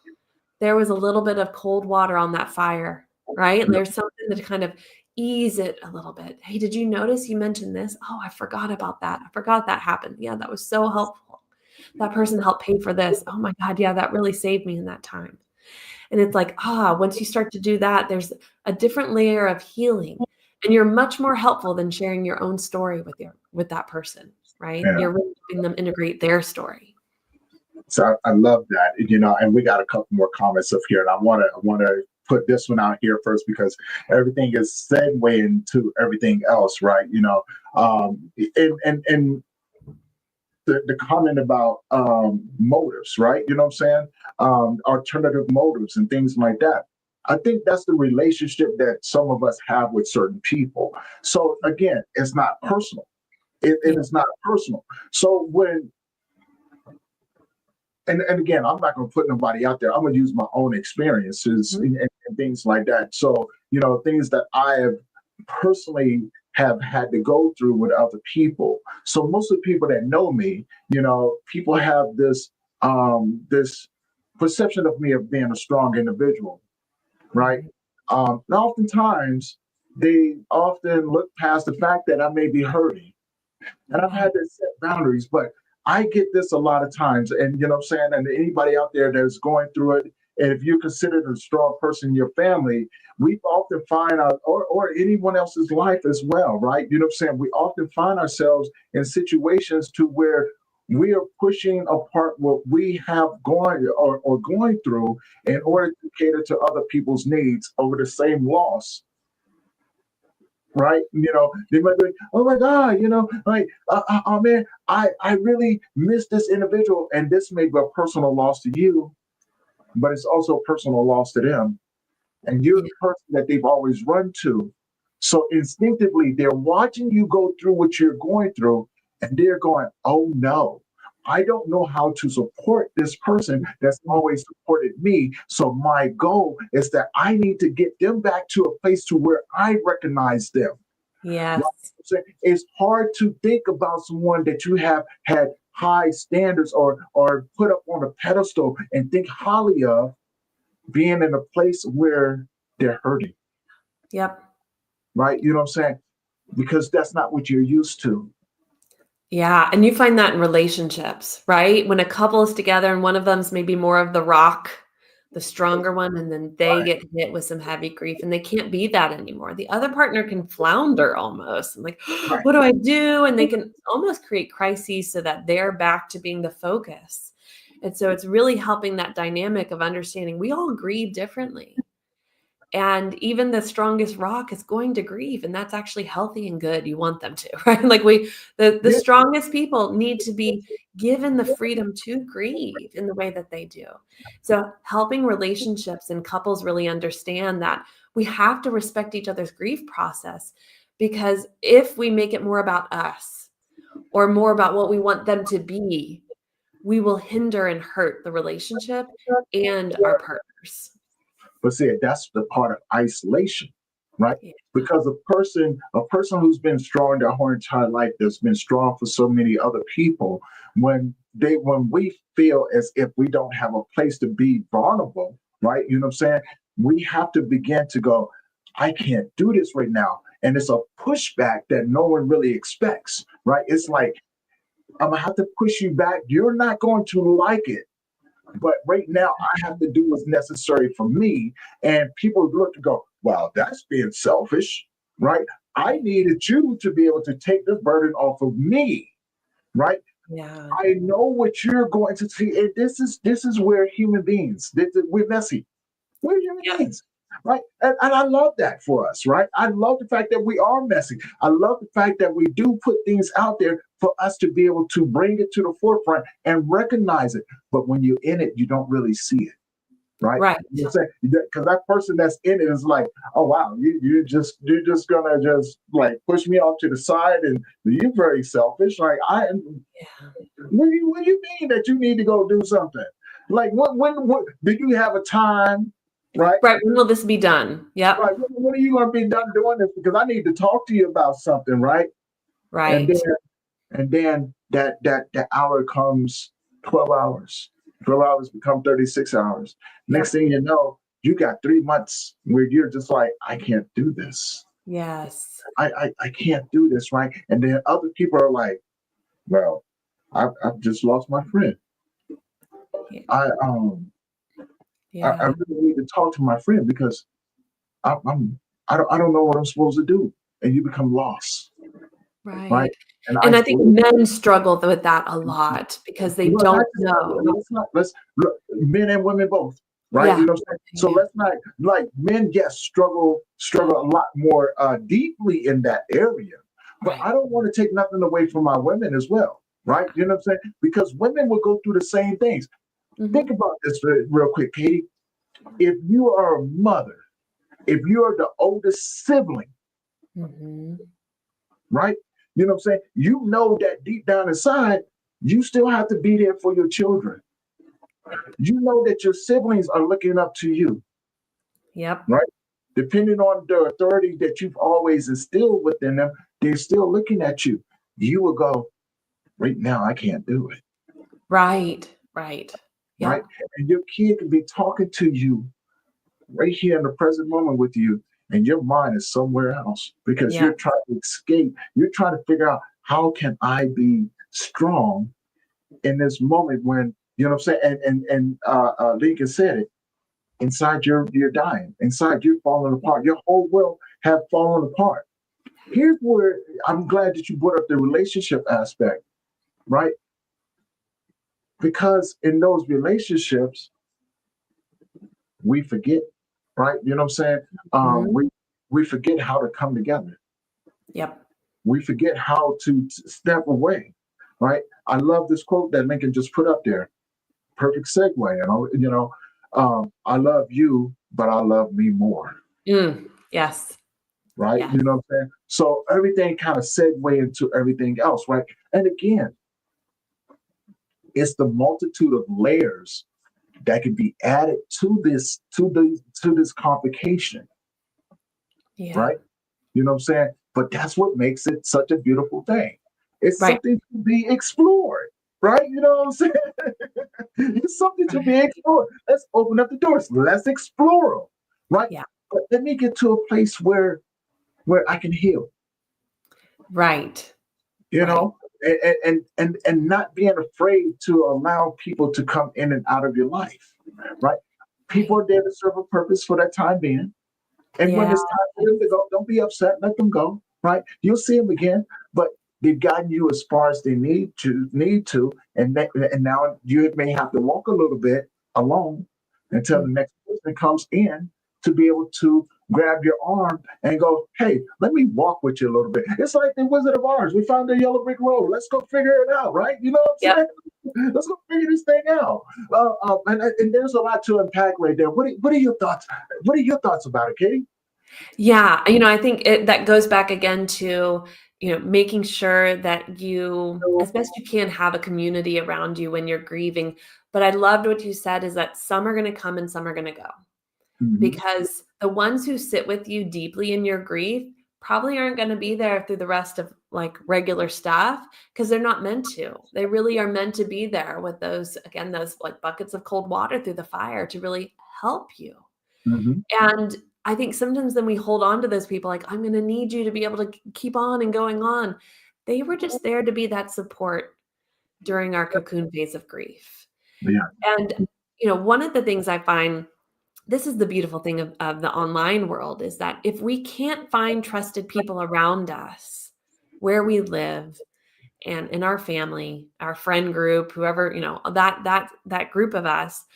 There was a little bit of cold water on that fire, right? There's something to kind of ease it a little bit. Hey, did you notice you mentioned this? Oh, I forgot about that. I forgot that happened. Yeah, that was so helpful. That person helped pay for this. Oh my God, yeah, that really saved me in that time. And it's like, once you start to do that, there's a different layer of healing. And you're much more helpful than sharing your own story with that person, right? Yeah. You're really helping them integrate their story. So I love that, and we got a couple more comments up here, and I want to put this one out here first, because everything is segueing into everything else, right? And the comment about motives, right? You know what I'm saying? Alternative motives and things like that. I think that's the relationship that some of us have with certain people. So again, it's not personal. It is not personal. So when and again, I'm not going to put nobody out there. I'm going to use my own experiences and things like that. So, things that I have personally have had to go through with other people. So most of the people that know me, people have this this perception of me of being a strong individual, right? And oftentimes they often look past the fact that I may be hurting. And I've had to set boundaries, but I get this a lot of times. And you know what I'm saying? And anybody out there that's going through it, and if you're considered a strong person in your family, we often find out, or anyone else's life as well, right? You know what I'm saying? We often find ourselves in situations to where we are pushing apart what we have going or going through in order to cater to other people's needs over the same loss. right? They might be like, oh my God, like, oh man, I really miss this individual. And this may be a personal loss to you, but it's also a personal loss to them. And you're Yeah. the person that they've always run to. So instinctively, they're watching you go through what you're going through, and they're going, oh no, I don't know how to support this person that's always supported me. So my goal is that I need to get them back to a place to where I recognize them. Right? Yes. So it's hard to think about someone that you have had high standards or put up on a pedestal and think highly of being in a place where they're hurting, Yep. right? You know what I'm saying? Because that's not what you're used to. Yeah, and you find that in relationships, right? When a couple is together and one of them's maybe more of the rock, the stronger one, and then they Right. get hit with some heavy grief and they can't be that anymore. The other partner can flounder almost. I'm like, Right. what do I do? And they can almost create crises so that they're back to being the focus. And so it's really helping that dynamic of understanding we all grieve differently. And even the strongest rock is going to grieve, and that's actually healthy and good. You want them to, right? Like the Yeah. strongest people need to be given the freedom to grieve in the way that they do. So helping relationships and couples really understand that we have to respect each other's grief process, because if we make it more about us or more about what we want them to be, we will hinder and hurt the relationship and our partners. But see, that's the part of isolation, right? Yeah. Because a person who's been strong their whole entire life, that's been strong for so many other people, when we feel as if we don't have a place to be vulnerable, right? You know what I'm saying? We have to begin to go, I can't do this right now. And it's a pushback that no one really expects, right? It's like, I'm gonna have to push you back. You're not going to like it. But right now, I have to do what's necessary for me. And people look to go, wow, that's being selfish, right? I needed you to be able to take this burden off of me, right? Yeah. I know what you're going to see. And this is where human beings, we're messy. We're human Yeah. beings, right? And I love that for us, right? I love the fact that we are messy. I love the fact that we do put things out there for us to be able to bring it to the forefront and recognize it. But when you're in it, you don't really see it, right? Right. You know what I'm saying? Because that person that's in it is like, oh wow, you're just gonna just like push me off to the side, and you're very selfish. Like, Yeah. what do you mean that you need to go do something? Like, what do you have a time, right? Right, when will this be done? Yep. Right. When are you going to be done doing this? Because I need to talk to you about something, right? And then Right. that hour comes 12 hours. 12 hours become 36 hours. Next Yep. thing you know, you got 3 months where you're just like, I can't do this. Yes. I can't do this, right? And then other people are like, well, I've just lost my friend. Yeah. I um I Yeah. really need to talk to my friend because I'm I don't know what I'm supposed to do. And you become lost, right? Right. And And I think isolation. men struggle with that a lot because they Well, not don't just know. let's look, men and women both, right? Yeah. You know what I'm saying? So Yeah. let's not like men, yes, struggle a lot more deeply in that area. But Right. I don't want to take nothing away from my women as well, right? You know what I'm saying? Because women will go through the same things. Think Mhm. about this real quick, Katie. If you are a mother, if you are the oldest sibling, Mhm. right? You know what I'm saying? You know that deep down inside, you still have to be there for your children. You know that your siblings are looking up to you, Yep. right? Depending on the authority that you've always instilled within them, they're still looking at you. You will go, right now, I can't do it, Right. Right. right? Yep. And your kid can be talking to you right here in the present moment with you, and your mind is somewhere else because Yeah. you're trying to escape. You're trying to figure out how can I be strong in this moment when you know what I'm saying. And Lincoln said it. Inside you're dying. Inside you're falling apart. Your whole world have fallen apart. Here's where I'm glad that you brought up the relationship aspect, right? Because in those relationships, we forget, right? You know what I'm saying? Mhm. We forget how to come together. Yep. We forget how to step away, right? I love this quote that Lincoln just put up there. Perfect segue. And, I love you, but I love me more, Yes. right? Yes. You know what I'm saying? So everything kind of segue into everything else, right? And again, it's the multitude of layers that can be added to this complication, Yeah. right? You know what I'm saying? But that's what makes it such a beautiful thing. It's Right. something to be explored, right? You know what I'm saying? It's something to be Right. explored. Let's open up the doors. Let's explore them, right? Yeah. But let me get to a place where I can heal, Right. you Right. know, and not being afraid to allow people to come in and out of your life, right? People Right. are there to serve a purpose for that time being. And when Yeah. it's time for them to go, don't be upset. Let them go. Right? You'll see them again, but they've gotten you as far as they need to, and now you may have to walk a little bit alone until Mm. the next person comes in to be able to grab your arm and go, hey, let me walk with you a little bit. It's like the Wizard of Oz. We found the yellow brick road. Let's go figure it out, right? You know what I'm Yep. saying? Let's go figure this thing out. And there's a lot to unpack right there. What are your thoughts? What are your thoughts about it, Katie? Yeah. I think that goes back again to, making sure that you, as best you can, have a community around you when you're grieving. But I loved what you said is that some are going to come and some are going to go. Mhm. Because the ones who sit with you deeply in your grief probably aren't going to be there through the rest of like regular stuff because they're not meant to. They really are meant to be there with those like buckets of cold water through the fire to really help you. Mhm. And I think sometimes then we hold on to those people like, I'm going to need you to be able to keep on and going on. They were just there to be that support during our cocoon phase of grief. Yeah. And, one of the things I find, this is the beautiful thing of the online world, is that if we can't find trusted people around us where we live and in our family, our friend group, whoever, that group of us,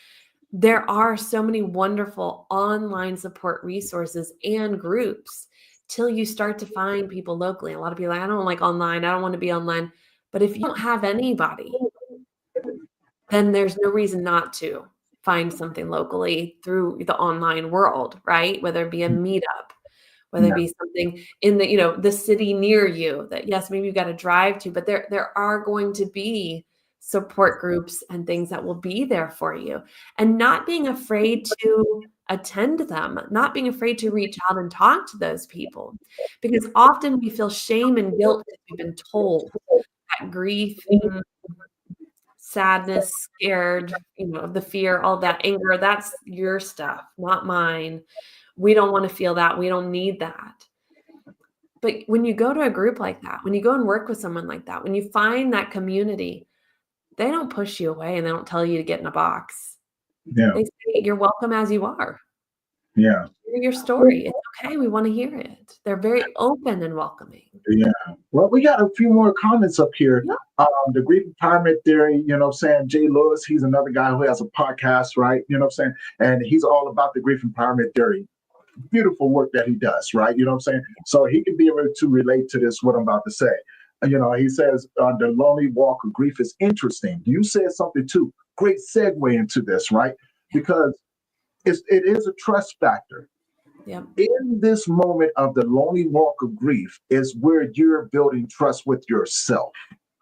there are so many wonderful online support resources and groups till you start to find people locally. A lot of people are like, I don't like online. I don't want to be online. But if you don't have anybody, then there's no reason not to find something locally through the online world, right? Whether it be a meetup, whether it Yeah. be something in the city near you that, yes, maybe you've got to drive to, but there are going to be support groups and things that will be there for you. And not being afraid to attend them, not being afraid to reach out and talk to those people. Because often we feel shame and guilt because we've been told that grief, sadness, scared, the fear, all that anger, that's your stuff, not mine. We don't want to feel that. We don't need that. But when you go to a group like that, when you go and work with someone like that, when you find that community, they don't push you away and they don't tell you to get in a box. Yeah. They say, you're welcome as you are. Yeah. Share your story. It's okay. We want to hear it. They're very open and welcoming. Yeah. Well, we got a few more comments up here. Yep. The Greek pyramid theory, you know what I'm saying? Jay Lewis, he's another guy who has a podcast, right? You know what I'm saying? And he's all about the Greek pyramid theory. Beautiful work that he does, right? You know what I'm saying? So he can be able to relate to this, what I'm about to say. He says the lonely walk of grief is interesting. You said something too. Great segue into this, right? Because it is a trust factor. Yep. In this moment of the lonely walk of grief is where you're building trust with yourself.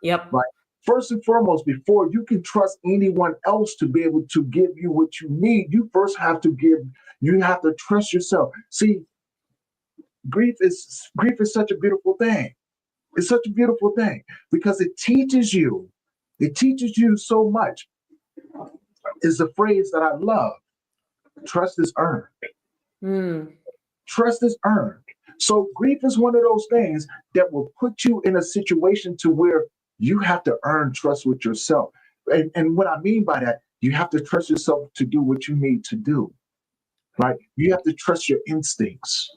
Yep. Right. First and foremost, before you can trust anyone else to be able to give you what you need, you first have to trust yourself. See, grief is such a beautiful thing. It's such a beautiful thing because it teaches you so much. Is the phrase that I love. Trust is earned. Mm. Trust is earned. So grief is one of those things that will put you in a situation to where you have to earn trust with yourself. And what I mean by that, you have to trust yourself to do what you need to do, right? You have to trust your instincts.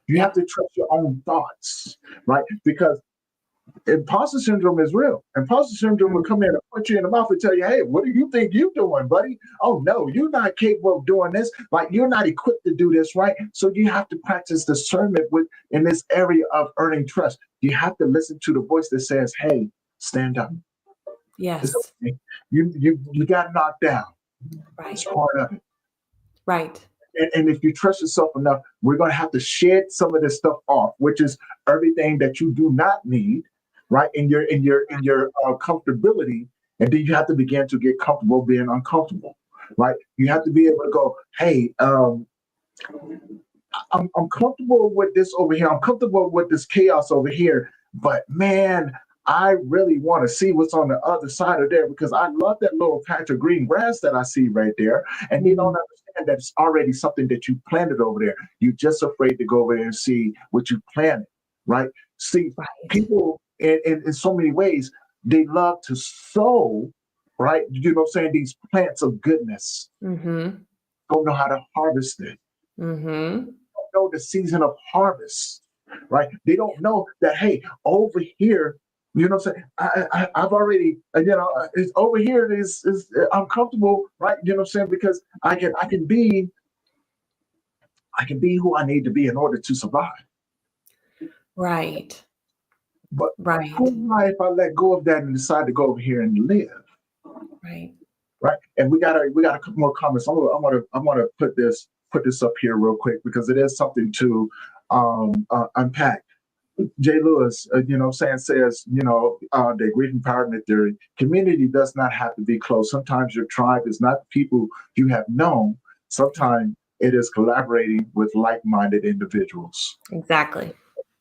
You have Yep. to trust your own thoughts, right? Because Imposter syndrome is real. Imposter syndrome will come in and punch you in the mouth and tell you, hey, what do you think you're doing, buddy? Oh, no, you're not capable of doing this. Like, you're not equipped to do this, right? So you have to practice discernment in this area of earning trust. You have to listen to the voice that says, hey, stand up. It's Yes. okay. You got knocked down. Right. It's part of it. Right. And if you trust yourself enough, we're going to have to shed some of this stuff off, which is everything that you do not need, right? In your comfortability, and then you have to begin to get comfortable being uncomfortable, right? You have to be able to go, hey, I'm comfortable with this over here. I'm comfortable with this chaos over here, but man, I really want to see what's on the other side of there because I love that little patch of green grass that I see right there. And they don't understand that it's already something that you planted over there. You're just afraid to go over there and see what you planted, right? See, people in so many ways, they love to sow, right? You know what I'm saying? These plants of goodness. Don't know how to harvest it. Don't know the season of harvest, right? They don't know that, hey, over here, you know what I'm saying? I've already, it's over here is I'm comfortable, right? You know what I'm saying? Because I can be who I need to be in order to survive. Right. But right. who am I if I let go of that and decide to go over here and live? Right. Right. And we got a couple more comments. I want to put this up here real quick because it is something to unpack. Jay Lewis, says, the grief empowerment theory, community does not have to be close. Sometimes your tribe is not the people you have known. Sometimes it is collaborating with like-minded individuals. Exactly.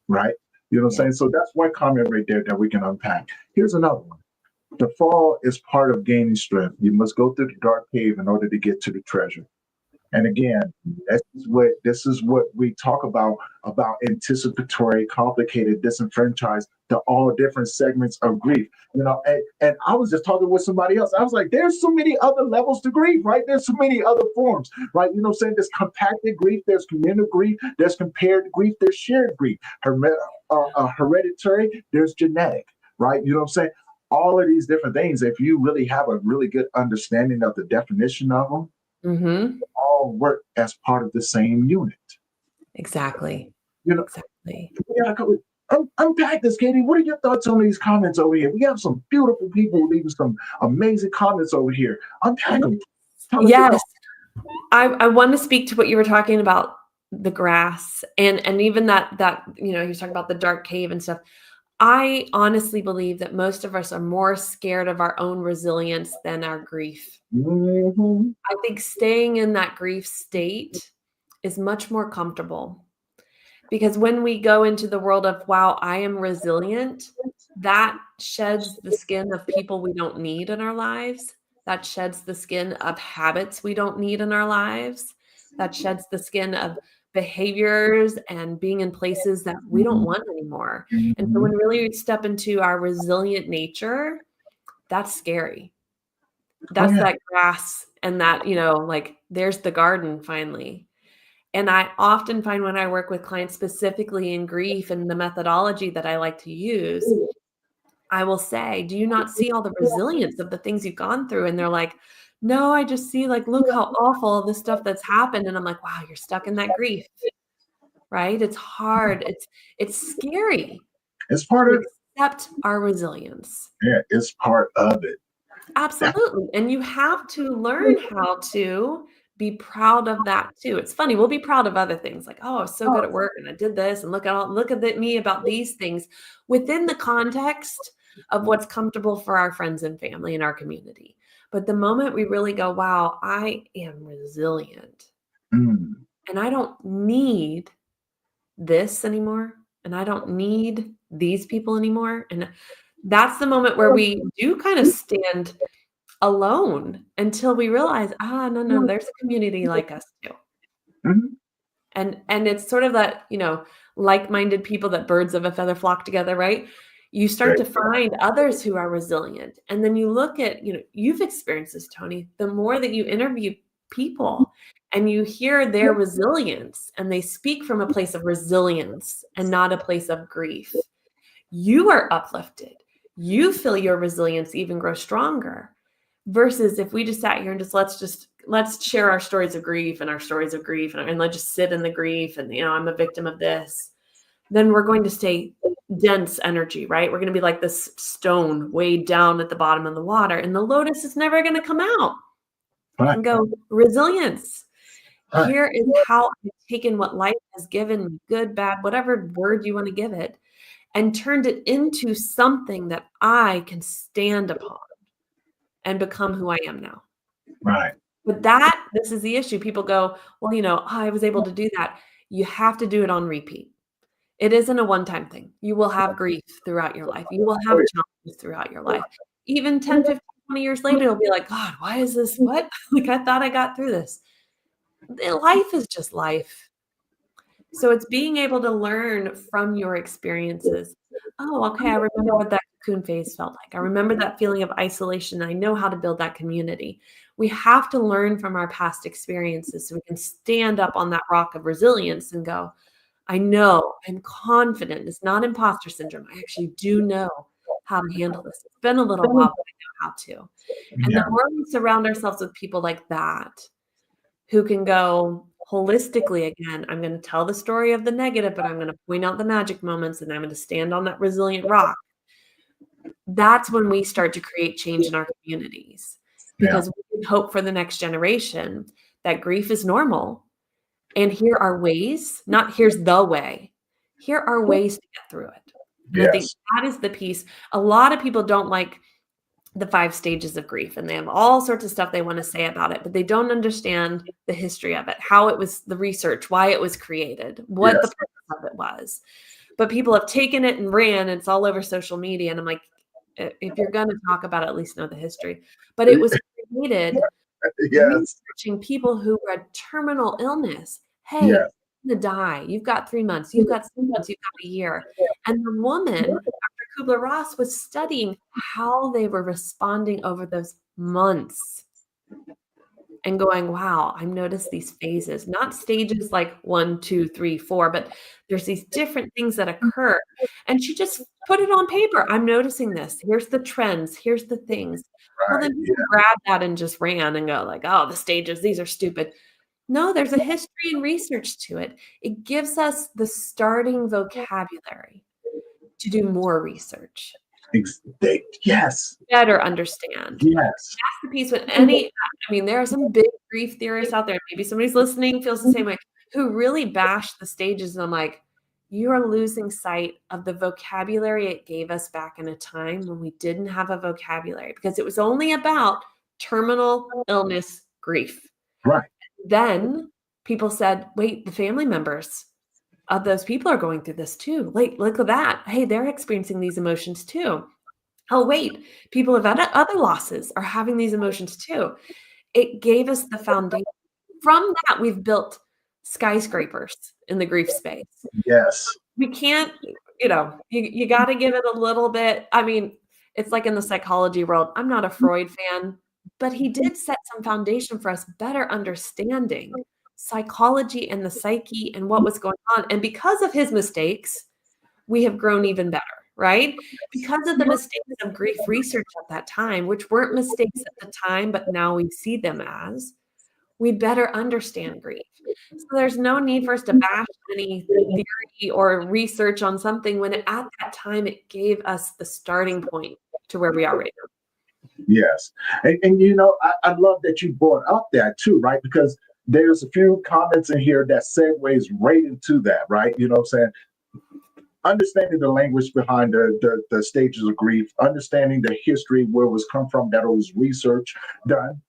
Right? You know what I'm saying? So that's one comment right there that we can unpack. Here's another one. The fall is part of gaining strength. You must go through the dark cave in order to get to the treasure. And again, this is what we talk about anticipatory, complicated, disenfranchised, the all different segments of grief. And I was just talking with somebody else. I was like, there's so many other levels to grief, right? There's so many other forms, right? You know what I'm saying? There's compacted grief, there's communal grief, there's compared grief, there's shared grief, hereditary, there's genetic, right? You know what I'm saying? All of these different things, if you really have a really good understanding of the definition of them, all work as part of the same unit. Exactly. Exactly. Unpack this, Katie. What are your thoughts on these comments over here? We have some beautiful people leaving some amazing comments over here. Unpack them. Yes. I want to speak to what you were talking about, the grass and even that you were talking about the dark cave and stuff. I honestly believe that most of us are more scared of our own resilience than our grief. I think staying in that grief state is much more comfortable because when we go into the world of, wow, I am resilient, that sheds the skin of people we don't need in our lives. That sheds the skin of habits we don't need in our lives. That sheds the skin of behaviors and being in places that we don't want anymore. And so when really we step into our resilient nature, that's scary. That's that grass and that, there's the garden finally. And I often find when I work with clients specifically in grief and the methodology that I like to use, I will say, do you not see all the resilience of the things you've gone through? And they're like, no, I just see look how awful this stuff that's happened. And I'm like, wow, you're stuck in that grief, right? It's hard. It's scary. It's part of accept our resilience. Yeah, it's part of it. Absolutely. And you have to learn how to be proud of that too. It's funny. We'll be proud of other things like, oh, I was so good at work and I did this and look at me about these things within the context of what's comfortable for our friends and family and our community. But the moment we really go, wow, I am resilient and I don't need this anymore. And I don't need these people anymore. And that's the moment where we do kind of stand alone until we realize, no, there's a community like us too. And it's sort of that, like-minded people that birds of a feather flock together, right? You start to find others who are resilient. And then you look at, you've experienced this, Tony, the more that you interview people and you hear their resilience and they speak from a place of resilience and not a place of grief, You are uplifted. You feel your resilience even grow stronger. Versus if we just sat here and let's share our stories of grief and and let's just sit in the grief and, I'm a victim of this, then we're going to stay dense energy, right? We're going to be like this stone weighed down at the bottom of the water, and the lotus is never going to come out. Right. And go, resilience. Right. Here is how I've taken what life has given me, good, bad, whatever word you want to give it, and turned it into something that I can stand upon and become who I am now. Right. But this is the issue. People go, well, I was able to do that. You have to do it on repeat. It isn't a one-time thing. You will have grief throughout your life. You will have challenges throughout your life. Even 10, 15, 20 years later, you'll be like, God, why is this? What? Like, I thought I got through this. Life is just life. So it's being able to learn from your experiences. Oh, okay. I remember what that cocoon phase felt like. I remember that feeling of isolation. I know how to build that community. We have to learn from our past experiences so we can stand up on that rock of resilience and go, I know, I'm confident. It's not imposter syndrome. I actually do know how to handle this. It's been a little while, but I know how to. And the more we surround ourselves with people like that, who can go holistically, again, I'm going to tell the story of the negative, but I'm going to point out the magic moments, and I'm going to stand on that resilient rock. That's when we start to create change in our communities, because we can hope for the next generation that grief is normal. And here are ways, not here's the way. Here are ways to get through it. And I think that is the piece. A lot of people don't like the 5 stages of grief, and they have all sorts of stuff they want to say about it, but they don't understand the history of it, how it was, the research, why it was created, what the purpose of it was. But people have taken it and ran, and it's all over social media. And I'm like, if you're going to talk about it, at least know the history. But it was created researching people who had terminal illness. Hey, you're going to die. You've got 3 months. You've got 6 months. You've got a year. And the woman, Dr. Kubler-Ross, was studying how they were responding over those months and going, wow, I've noticed these phases, not stages like 1, 2, 3, 4, but there's these different things that occur. And she just put it on paper. I'm noticing this. Here's the trends. Here's the things. Well, then people grab that and just ran and go like, oh, the stages, these are stupid. No, there's a history and research to it. It gives us the starting vocabulary to do more research. Better understand. That's the piece with there are some big grief theorists out there. Maybe somebody's listening feels the same way, who really bash the stages. And I'm like, you are losing sight of the vocabulary it gave us back in a time when we didn't have a vocabulary, because it was only about terminal illness, grief. Right. Then people said, wait, the family members of those people are going through this too. Like, look at that. Hey, they're experiencing these emotions too. Oh, wait, people who've had other losses are having these emotions too. It gave us the foundation. From that, we've built skyscrapers in the grief space. Yes. We can't, you got to give it a little bit. It's like in the psychology world. I'm not a Freud fan, but he did set some foundation for us better understanding psychology and the psyche and what was going on. And because of his mistakes, we have grown even better, right? Because of the mistakes of grief research at that time, which weren't mistakes at the time, but now we see them as, we better understand grief. So there's no need for us to bash any theory or research on something when at that time it gave us the starting point to where we are right now. Yes. And I love that you brought up that too, right? Because there's a few comments in here that segues right into that, right? You know what I'm saying? Understanding the language behind the stages of grief, understanding the history, where it was come from, that it was research done.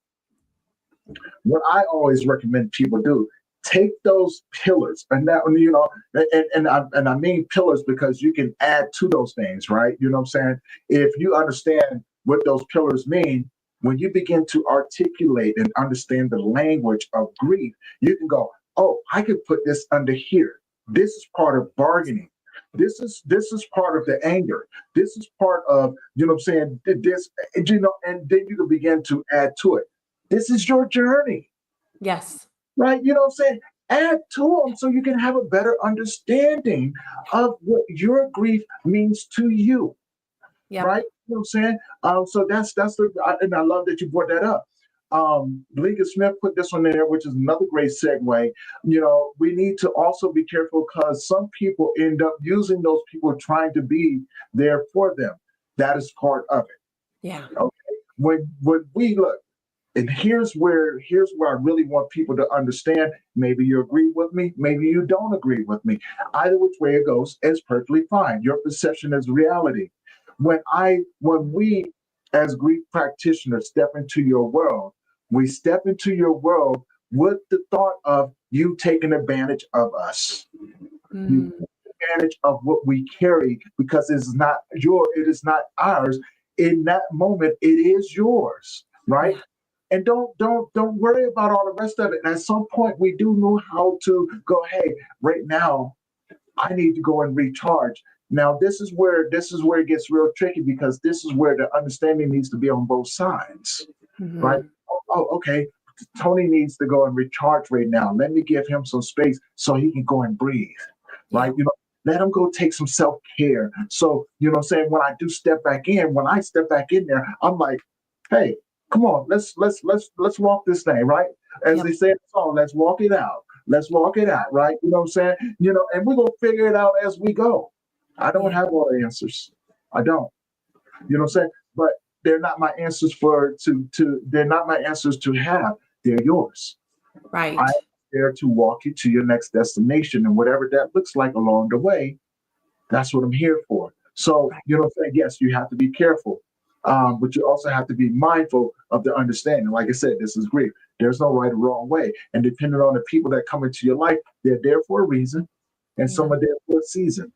What I always recommend people do, take those pillars, and that, and I mean pillars because you can add to those things, right? You know what I'm saying? If you understand what those pillars mean, when you begin to articulate and understand the language of grief, you can go, oh, I could put this under here. This is part of bargaining. This is part of the anger. This is part of, what I'm saying, this, and then you can begin to add to it. This is your journey. Yes. Right? You know what I'm saying? Add to them so you can have a better understanding of what your grief means to you, Yep. right? You know what I'm saying? So and I love that you brought that up. Bleeker Smith put this one there, which is another great segue. We need to also be careful because some people end up using those people trying to be there for them. That is part of it. Yeah. Okay. When we look, and here's where I really want people to understand. Maybe you agree with me, maybe you don't agree with me. Either which way it goes is perfectly fine. Your perception is reality. When we as grief practitioners step into your world, we step into your world with the thought of you taking advantage of us. You take advantage of what we carry because it is not ours. In that moment, it is yours, right? Yeah. And don't worry about all the rest of it. And at some point, we do know how to go. Hey, right now, I need to go and recharge. Now, this is where it gets real tricky because this is where the understanding needs to be on both sides, right? Okay. Tony needs to go and recharge right now. Let me give him some space so he can go and breathe, right? Yeah. Let him go take some self-care. So, what I'm saying, when I step back in there, I'm like, hey, come on, let's walk this thing, right? As Yep. they say in the song, let's walk it out. Let's walk it out, right? You know what I'm saying? And we're gonna figure it out as we go. I don't have all the answers. I don't. You know what I'm saying? But they're not my answers they're not my answers to have. They're yours. Right. I'm there to walk you to your next destination, and whatever that looks like along the way, that's what I'm here for. So, Right. what I'm saying? Yes, you have to be careful, but you also have to be mindful of the understanding. Like I said, this is grief. There's no right or wrong way. And depending on the people that come into your life, they're there for a reason, and some are there for a season,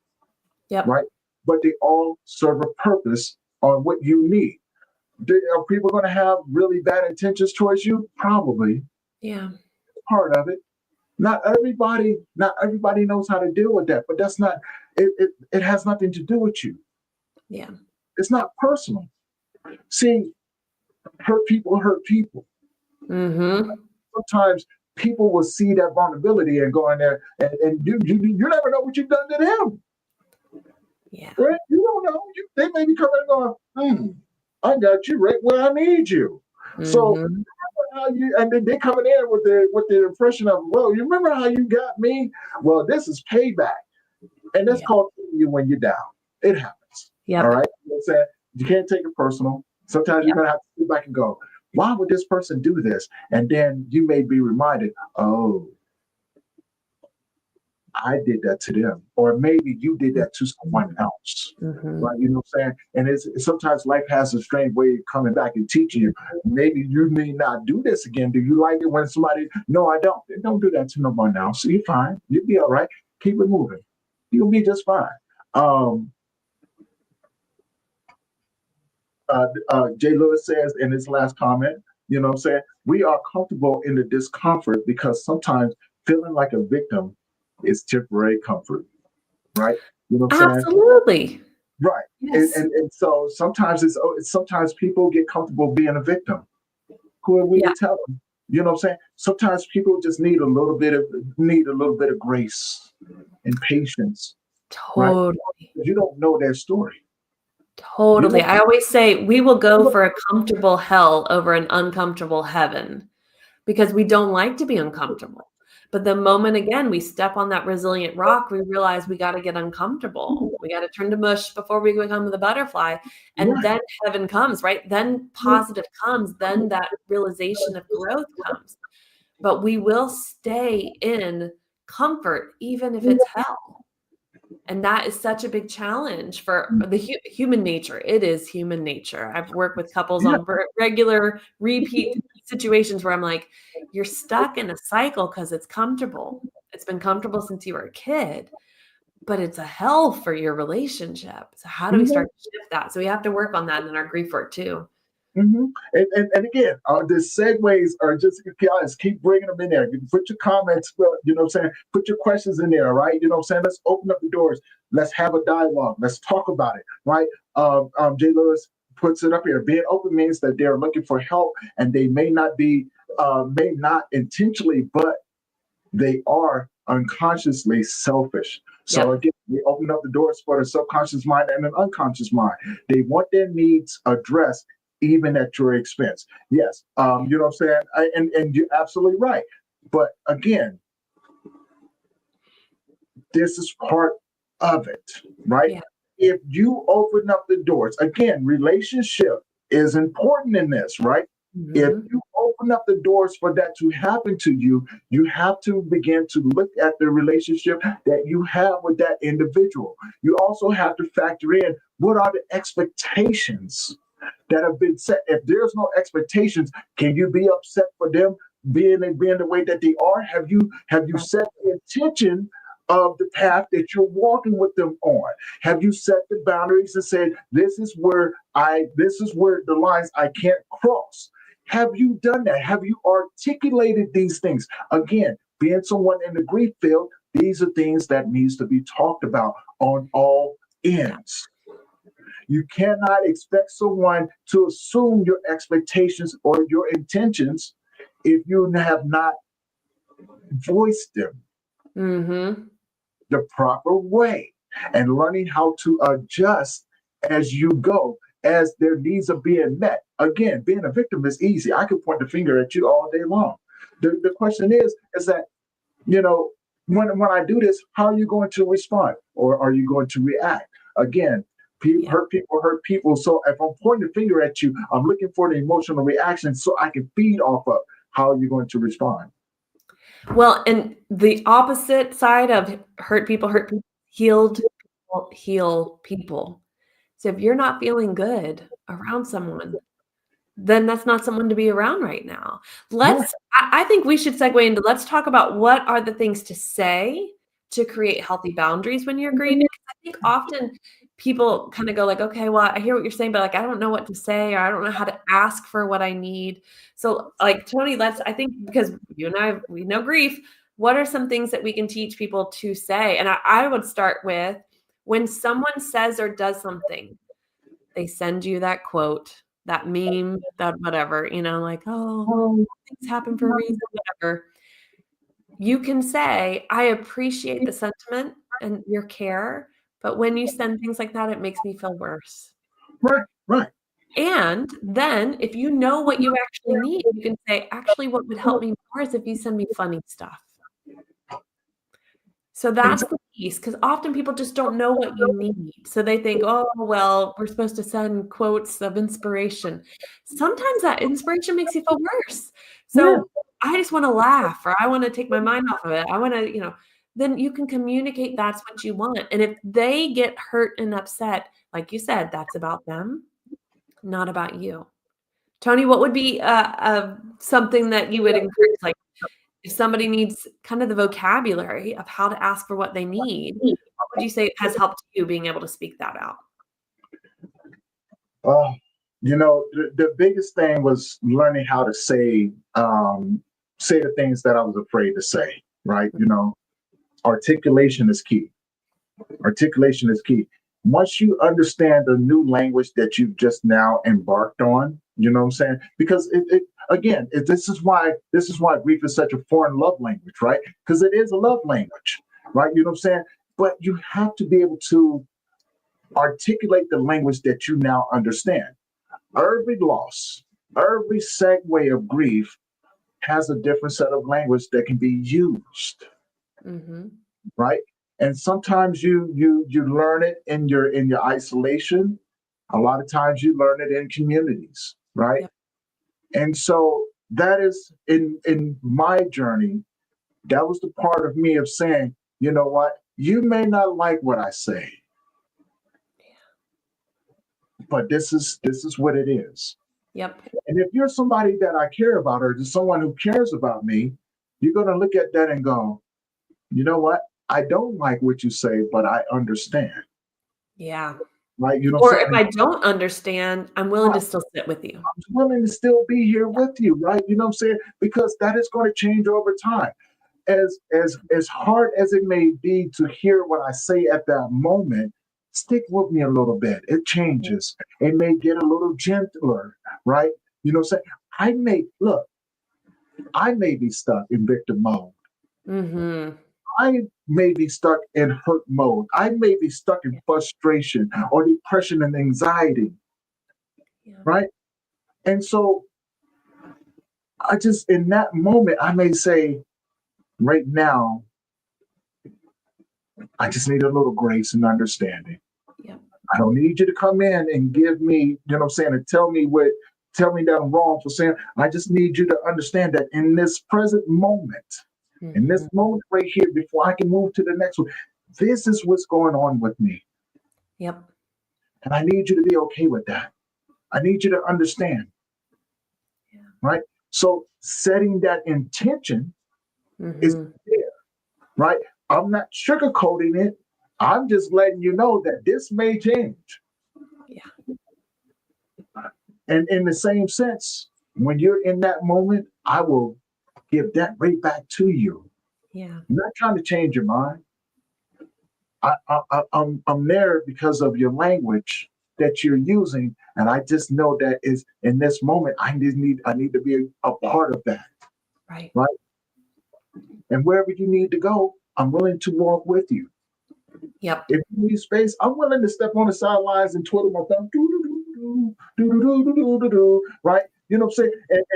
Yep. right? But they all serve a purpose on what you need. Are people going to have really bad intentions towards you? Probably. Yeah. Part of it. Not everybody knows how to deal with that, but that's not it has nothing to do with you. Yeah. It's not personal. See, hurt people hurt people. Sometimes people will see that vulnerability and go in there and you never know what you've done to them. Yeah. Right? You don't know. They may be coming and going, I got you right where I need you. So how and then they coming in with the impression of, well, you remember how you got me? Well, this is payback. And that's called you when you're down. It happens. Yep. All right. You know what I'm saying? You can't take it personal. Sometimes you're gonna have to sit back and go, why would this person do this? And then you may be reminded, oh, I did that to them. Or maybe you did that to someone else. Right? You know what I'm saying? And it's sometimes life has a strange way of coming back and teaching you. Maybe you may not do this again. Do you like it when somebody, no, I don't. Then don't do that to no one else. So you're fine. You'll be all right. Keep it moving. You'll be just fine. Jay Lewis says in his last comment, you know what I'm saying? We are comfortable in the discomfort because sometimes feeling like a victim is temporary comfort, right? You know what I'm saying? Absolutely. Right. Yes. And so sometimes sometimes people get comfortable being a victim. Who are we to tell them? You know what I'm saying? Sometimes people just need a little bit of grace and patience. Totally. Right? You don't know their story. Totally. I always say we will go for a comfortable hell over an uncomfortable heaven because we don't like to be uncomfortable. But the moment, again, we step on that resilient rock, we realize we got to get uncomfortable. We got to turn to mush before we become the butterfly. And then heaven comes, right? Then positive comes. Then that realization of growth comes. But we will stay in comfort, even if it's hell. And that is such a big challenge for the human nature. It is human nature. I've worked with couples on regular repeat situations where I'm like, you're stuck in a cycle because it's comfortable. It's been comfortable since you were a kid, but it's a hell for your relationship. So how do we start to shift that? So we have to work on that in our grief work too. And again, the segues are just, guys, keep bringing them in there. You can put your comments, you know what I'm saying? Put your questions in there, right? You know what I'm saying? Let's open up the doors. Let's have a dialogue. Let's talk about it, right? Jay Lewis puts it up here. Being open means that they're looking for help and they may not intentionally, but they are unconsciously selfish. So Yep. again, we open up the doors for the subconscious mind and an unconscious mind. They want their needs addressed even at your expense. Yes, you know what I'm saying? And you're absolutely right. But again, this is part of it, right? Yeah. If you open up the doors, again, relationship is important in this, right? If Mhm. you open up the doors for that to happen to you, you have to begin to look at the relationship that you have with that individual. You also have to factor in what are the expectations that have been set. If there's no expectations, can you be upset for them being the way that they are? Have you set the intention of the path that you're walking with them on? Have you set the boundaries and said, this is where the lines I can't cross? Have you done that? Have you articulated these things? Again, being someone in the grief field, these are things that needs to be talked about on all Yeah. ends. You cannot expect someone to assume your expectations or your intentions if you have not voiced them Mhm. the proper way and learning how to adjust as you go, as their needs are being met. Again, being a victim is easy. I could point the finger at you all day long. The question is that, you know, when I do this, how are you going to respond or are you going to react? Again, Yeah. hurt people. So if I'm pointing the finger at you, I'm looking for the emotional reaction so I can feed off of how are you going to respond. Well, and the opposite side of hurt people, healed people heal people. So if you're not feeling good around someone, then that's not someone to be around right now. Right. I think we should segue into let's talk about what are the things to say to create healthy boundaries when you're grieving. 'Cause I think often people kind of go like, okay, well, I hear what you're saying, but like, I don't know what to say, or I don't know how to ask for what I need. So like, Tony, I think because you and I, we know grief, what are some things that we can teach people to say? And I would start with when someone says or does something, they send you that quote, that meme, that whatever, like, "Oh, things happen for a reason," whatever. You can say, "I appreciate the sentiment and your care, but when you send things like that, it makes me feel worse." Right. Right. And then if you know what you actually need, you can say, "Actually, what would help me more is if you send me funny stuff." So that's Exactly. the piece, because often people just don't know what you need. So they think, "Oh, well, we're supposed to send quotes of inspiration." Sometimes that inspiration makes you feel worse. Yeah. So I just wanna laugh, or I wanna take my mind off of it. I wanna, then you can communicate that's what you want. And if they get hurt and upset, like you said, that's about them, not about you. Tony, what would be, something that you would encourage, like, if somebody needs kind of the vocabulary of how to ask for what they need, what would you say has helped you being able to speak that out? Uh, the biggest thing was learning how to say the things that I was afraid to say. Right. Articulation is key. Articulation is key. Once you understand the new language that you've just now embarked on, you know what I'm saying? Because this is why grief is such a foreign love language, right? Because it is a love language, right? You know what I'm saying? But you have to be able to articulate the language that you now understand. Every loss, every segue of grief has a different set of language that can be used, Mhm. right? And sometimes you learn it in your isolation. A lot of times you learn it in communities, right? Yep. And so that is in my journey, that was the part of me of saying, you know what, you may not like what I say, but this is what it is. Yep. And if you're somebody that I care about or just someone who cares about me, you're gonna look at that and go, you know what? I don't like what you say, but I understand. Yeah. Right? You know what Or I'm if saying? I don't understand, I'm willing to still sit with you. I'm willing to still be here with you, right? You know what I'm saying? Because that is going to change over time. As hard as it may be to hear what I say at that moment, stick with me a little bit. It changes. It may get a little gentler, right? You know what I'm saying? I may be stuck in victim mode. Mm-hmm. I may be stuck in hurt mode. I may be stuck in frustration or depression and anxiety, Yeah. right? And so I just, in that moment, I may say, right now, I just need a little grace and understanding. Yeah. I don't need you to come in and give me, you know what I'm saying, and tell me that I'm wrong for saying. I just need you to understand that in this present moment, in this Mm-hmm. moment right here, before I can move to the next one, this is what's going on with me. Yep. And I need you to be okay with that. I need you to understand, Yeah. right? So setting that intention is Mm-hmm. there, right? I'm not sugarcoating it. I'm just letting you know that this may change. Yeah. And in the same sense, when you're in that moment, I will give that right back to you. Yeah. I'm not trying to change your mind. I'm there because of your language that you're using, and I just know that is in this moment. I need to be a part of that, Right. right? And wherever you need to go, I'm willing to walk with you. Yep. If you need space, I'm willing to step on the sidelines and twiddle my thumb, right? You know what I'm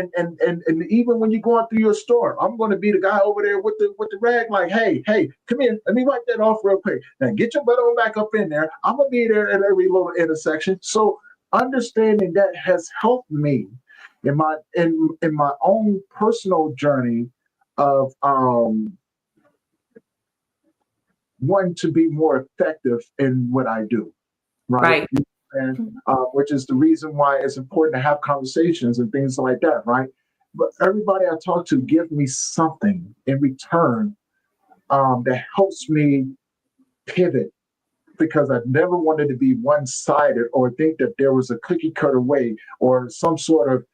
saying? And even when you're going through your store, I'm going to be the guy over there with the rag, like, hey, come here, let me wipe that off real quick. Now get your butt on back up in there. I'm gonna be there at every little intersection. So understanding that has helped me in my own personal journey of wanting to be more effective in what I do, right? Right. And which is the reason why it's important to have conversations and things like that, right? But everybody I talk to give me something in return that helps me pivot because I've never wanted to be one-sided or think that there was a cookie cutter way or some sort of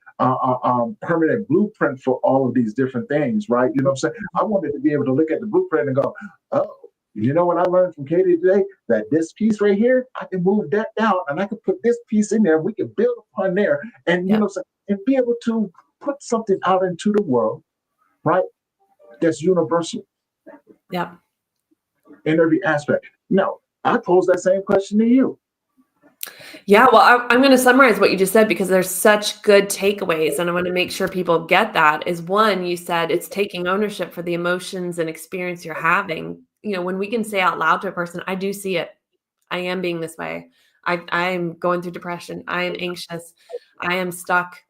permanent blueprint for all of these different things, right? You know what I'm saying? I wanted to be able to look at the blueprint and go, oh, you know what I learned from Katie today? That this piece right here, I can move that down and I can put this piece in there. We can build upon there and, you Yep. know, and be able to put something out into the world, right? That's universal Yep. in every aspect. Now, I pose that same question to you. Yeah, well, I'm going to summarize what you just said because there's such good takeaways, and I want to make sure people get that. Is one, you said it's taking ownership for the emotions and experience you're having. You know, when we can say out loud to a person, I do see it. I am being this way. I'm going through depression. I am anxious. I am stuck.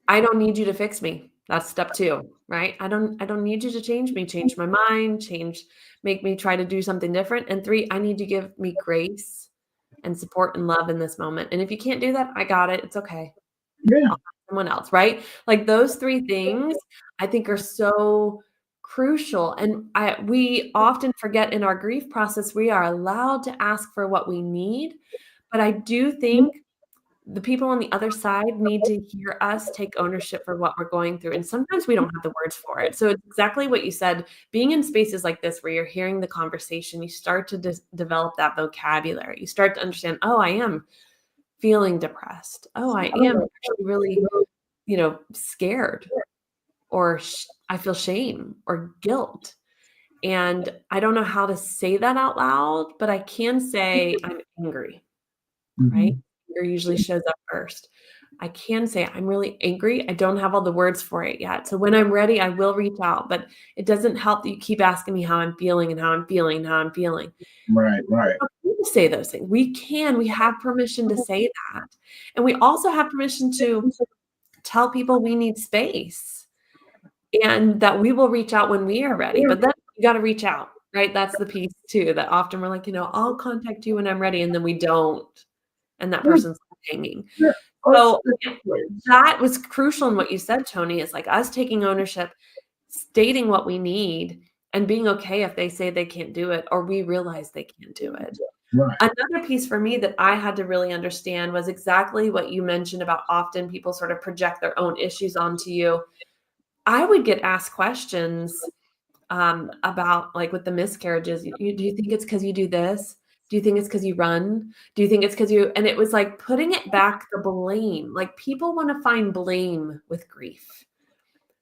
I don't need you to fix me. That's step 2, right? I don't need you to change my mind, make me try to do something different. And 3, I need you to give me grace and support and love in this moment. And if you can't do that, I got it. It's okay. Yeah. I'll find someone else, right? Like those 3 things I think are so crucial. And we often forget in our grief process, we are allowed to ask for what we need. But I do think the people on the other side need to hear us take ownership for what we're going through. And sometimes we don't have the words for it. So it's exactly what you said. Being in spaces like this where you're hearing the conversation, you start to develop that vocabulary. You start to understand, oh, I am feeling depressed. Oh, I am actually really, scared, or I feel shame or guilt. And I don't know how to say that out loud, but I can say I'm angry, right? Mhm. Anger usually shows up first. I can say I'm really angry. I don't have all the words for it yet. So when I'm ready, I will reach out, but it doesn't help that you keep asking me how I'm feeling and how I'm feeling and how I'm feeling. Right, right. To say those things. We have permission to say that. And we also have permission to tell people we need space and that we will reach out when we are ready. But then you got to reach out, right? That's the piece too, that often we're like, I'll contact you when I'm ready. And then we don't. And that Yeah, person's hanging. yeah. So It's ways. that was crucial in what you said, Tony, is like us taking ownership, stating what we need, and being okay if they say they can't do it or we realize they can't do it. Right. Another piece for me that I had to really understand was exactly what you mentioned about often people sort of project their own issues onto you. I would get asked questions about, like, with the miscarriages. Do you think it's because you do this? Do you think it's because you run? Do you think it's because you? And it was like putting it back, the blame. Like people want to find blame with grief.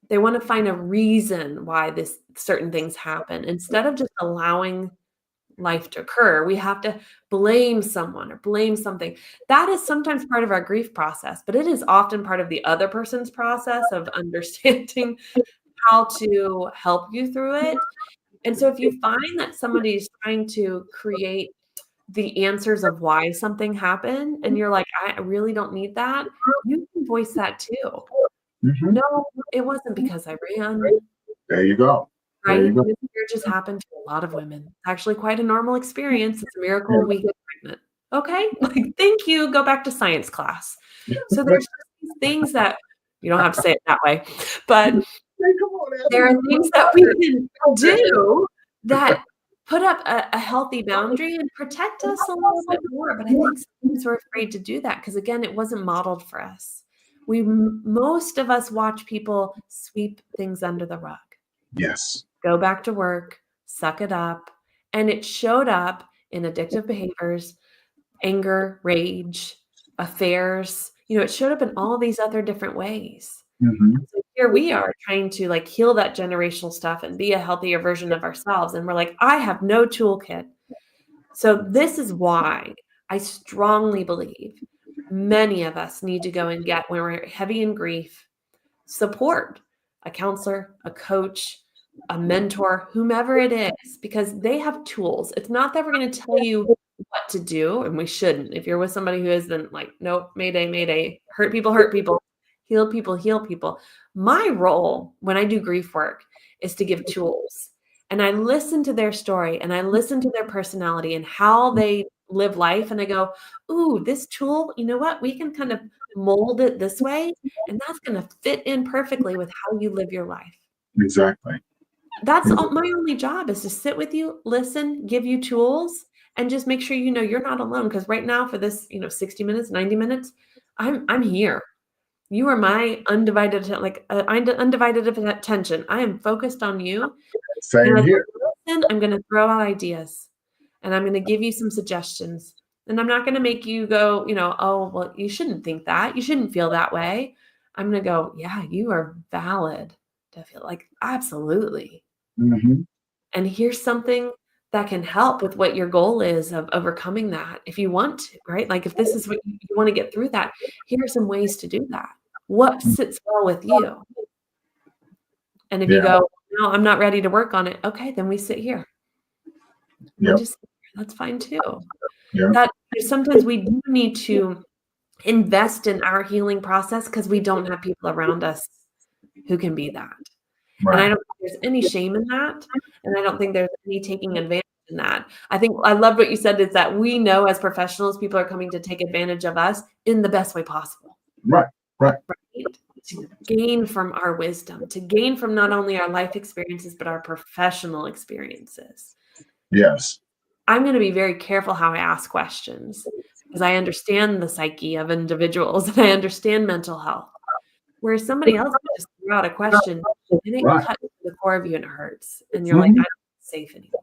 They want to find a reason why this certain things happen instead of just allowing life to occur. We have to blame someone or blame something. That is sometimes part of our grief process, but it is often part of the other person's process of understanding how to help you through it. And so if you find that somebody is trying to create the answers of why something happened and you're like, I really don't need that, you can voice that too. Hmm. No, it wasn't because I ran. There you go. There you Right? go. Miscarriages happen to a lot of women. It's actually quite a normal experience. It's a Yeah. miracle we get pregnant. Okay? Like, thank you, go back to science class. So there's just these things that you don't have to say it that way, but Hey, come on, there are Ashley. things that we can do that put up a healthy boundary and protect us a little bit more, but I think sometimes we're afraid to do that because, again, it wasn't modeled for us. Most of us watch people sweep things under the rug. Yes. Go back to work, suck it up. And it showed up in addictive behaviors, anger, rage, affairs. It showed up in all these other different ways. Hmm. So here we are trying to like heal that generational stuff and be a healthier version of ourselves. And we're like, I have no toolkit. So this is why I strongly believe many of us need to go and get, when we're heavy in grief, support, a counselor, a coach, a mentor, whomever it is, because they have tools. It's not that we're going to tell you what to do, and we shouldn't. If you're with somebody who isn't like, nope, mayday, mayday, hurt people, heal people, heal people. My role when I do grief work is to give tools. And I listen to their story and I listen to their personality and how they live life. And I go, ooh, this tool, you know what? We can kind of mold it this way. And that's going to fit in perfectly with how you live your life. Exactly. That's my only job, is to sit with you, listen, give you tools, and just make sure you're not alone. Because right now, for this 60 minutes, 90 minutes, I'm here. You are my undivided attention. I am focused on you. And Same as here. I listen, I'm going to throw out ideas, and I'm going to give you some suggestions. And I'm not going to make you go, oh, well, you shouldn't think that. You shouldn't feel that way. I'm going to go, yeah, you are valid to feel like, absolutely. Hmm. And here's something that can help with what your goal is of overcoming that if you want to, right? Like if this is what you want to get through that, here are some ways to do that. What sits well with you? And if you Yeah. go, no, I'm not ready to work on it. Okay, then we sit here. We Yep. just That's fine too. Yep. That sometimes we do need to invest in our healing process because we don't have people around us who can be that. And I Right. don't think there's any shame in that, and I don't think there's any taking advantage in that. I think I loved what you said, is that we know as professionals, people are coming to take advantage of us in the best way possible, Right. Right. right? To gain from our wisdom, to gain from not only our life experiences, but our professional experiences. Yes. I'm going to be very careful how I ask questions because I understand the psyche of individuals and I understand mental health. Whereas somebody else could just throw out a question and it Right. cuts to the core of you and it hurts. And you're like, Hmm. I'm not safe anymore.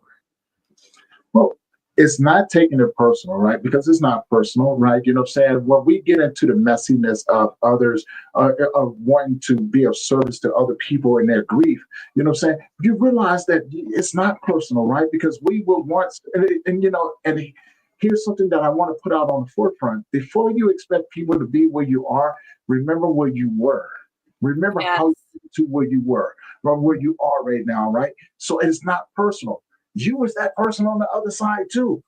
Well, it's not taking it personal, right? Because it's not personal, right? You know what I'm saying? When we get into the messiness of others, of wanting to be of service to other people in their grief, you know what I'm saying? You realize that it's not personal, right? Because we were once, and here's something that I want to put out on the forefront. Before you expect people to be where you are, remember where you were. Remember Yes. how to where you were, or where you are right now, right? So it's not personal. You was that person on the other side too.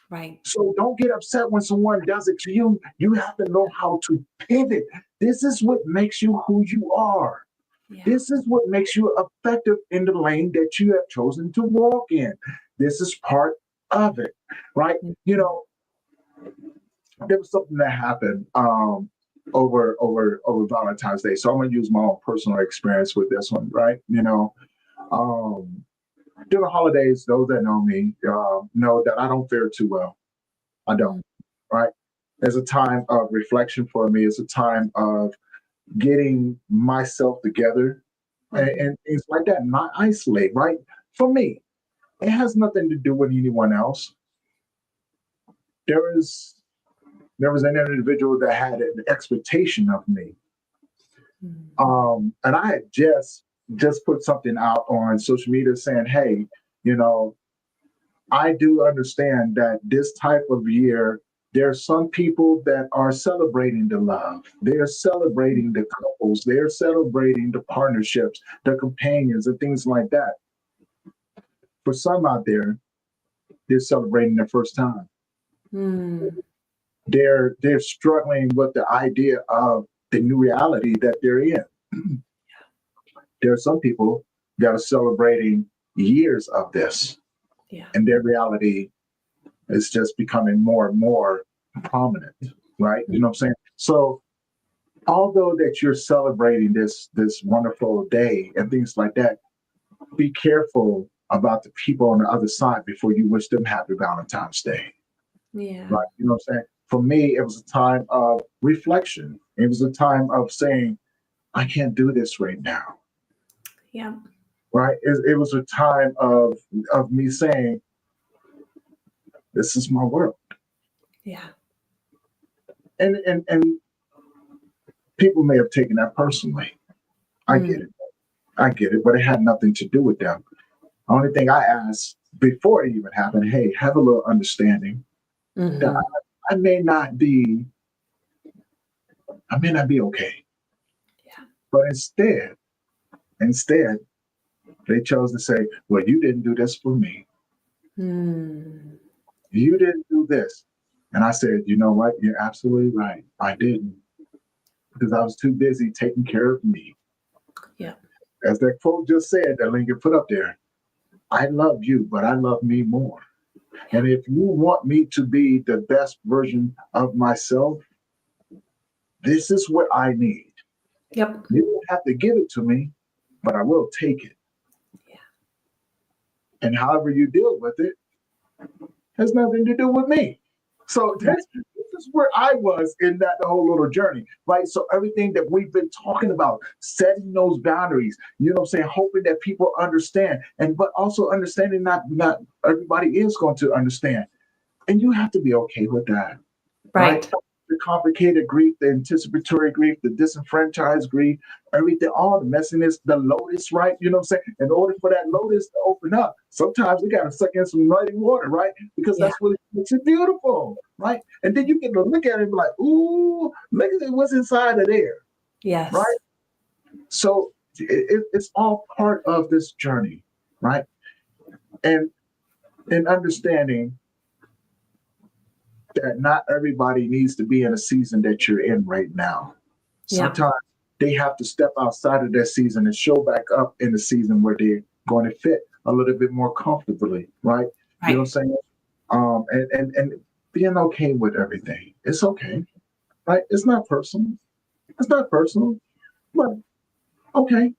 Right. So don't get upset when someone does it to you. You have to know how to pivot. This is what makes you who you are. Yeah. This is what makes you effective in the lane that you have chosen to walk in. This is part of it, right? You know, there was something that happened over Valentine's Day. So I'm gonna use my own personal experience with this one, right? Um, during the holidays, those that know me know that I don't fare too well. I don't, Mm. right? It's a time of reflection for me. It's a time of getting myself together and things like that, not isolate, right? For me, it has nothing to do with anyone else. There is there was an individual that had an expectation of me. Mm. And I had just just put something out on social media saying, hey, you know, I do understand that this type of year, there are some people that are celebrating the love. They're celebrating the couples. They're celebrating the partnerships, the companions, and things like that. For some out there, they're celebrating their first time. They're struggling with the idea of the new reality that they're in. There are some people that are celebrating years of this, and their reality is just becoming more and more prominent, right? You know what I'm saying? So although that you're celebrating this wonderful day and things like that, be careful about the people on the other side before you wish them happy Valentine's Day. Yeah. Right. You know what I'm saying? For me, it was a time of reflection. It was a time of saying, I can't do this right now. Yeah. Right. It was a time of me saying, this is my world. Yeah. And people may have taken that personally. I get it, but it had nothing to do with them. The only thing I asked before it even happened, hey, have a little understanding that I may not be okay. Yeah. But instead, they chose to say, well, you didn't do this for me. You didn't do this. And I said, you know what? You're absolutely right. I didn't. Because I was too busy taking care of me. Yeah. As that quote just said, that Lincoln put up there, I love you, but I love me more. And if you want me to be the best version of myself, this is what I need. Yep. You don't have to give it to me, but I will take it. Yeah. And however you deal with it has nothing to do with me. So this is where I was in that whole little journey, right? So everything that we've been talking about, setting those boundaries, you know what I'm saying, hoping that people understand, but also understanding not everybody is going to understand. And you have to be okay with that. Right? The complicated grief, the anticipatory grief, the disenfranchised grief, everything, all the messiness, the lotus, right? You know what I'm saying? In order for that lotus to open up, sometimes we got to suck in some muddy water, right? Because that's what makes it beautiful, right? And then you get to look at it and be like, ooh, look at what's inside of there. Yes. Right? So it's all part of this journey, right? And understanding that not everybody needs to be in a season that you're in right now. Sometimes they have to step outside of their season and show back up in the season where they're going to fit a little bit more comfortably, right? You know what I'm saying? And being okay with everything. It's okay, right? It's not personal. It's not personal, but okay.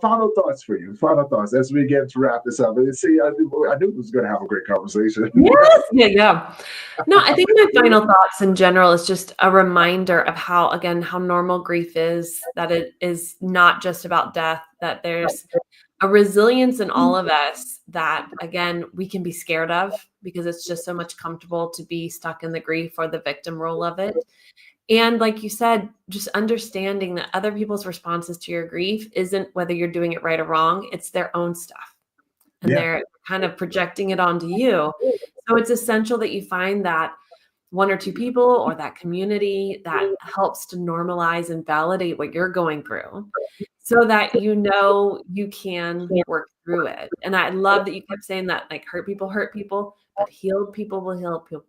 Final thoughts for you. Final thoughts as we get to wrap this up. See, I knew we was going to have a great conversation. Yes. Yeah. No, I think my final thoughts in general is just a reminder of how normal grief is, that it is not just about death, that there's a resilience in all of us that, again, we can be scared of because it's just so much comfortable to be stuck in the grief or the victim role of it. And like you said, just understanding that other people's responses to your grief isn't whether you're doing it right or wrong, it's their own stuff. And they're kind of projecting it onto you. So it's essential that you find that one or two people or that community that helps to normalize and validate what you're going through so that you know you can work through it. And I love that you kept saying that, like, hurt people, but healed people will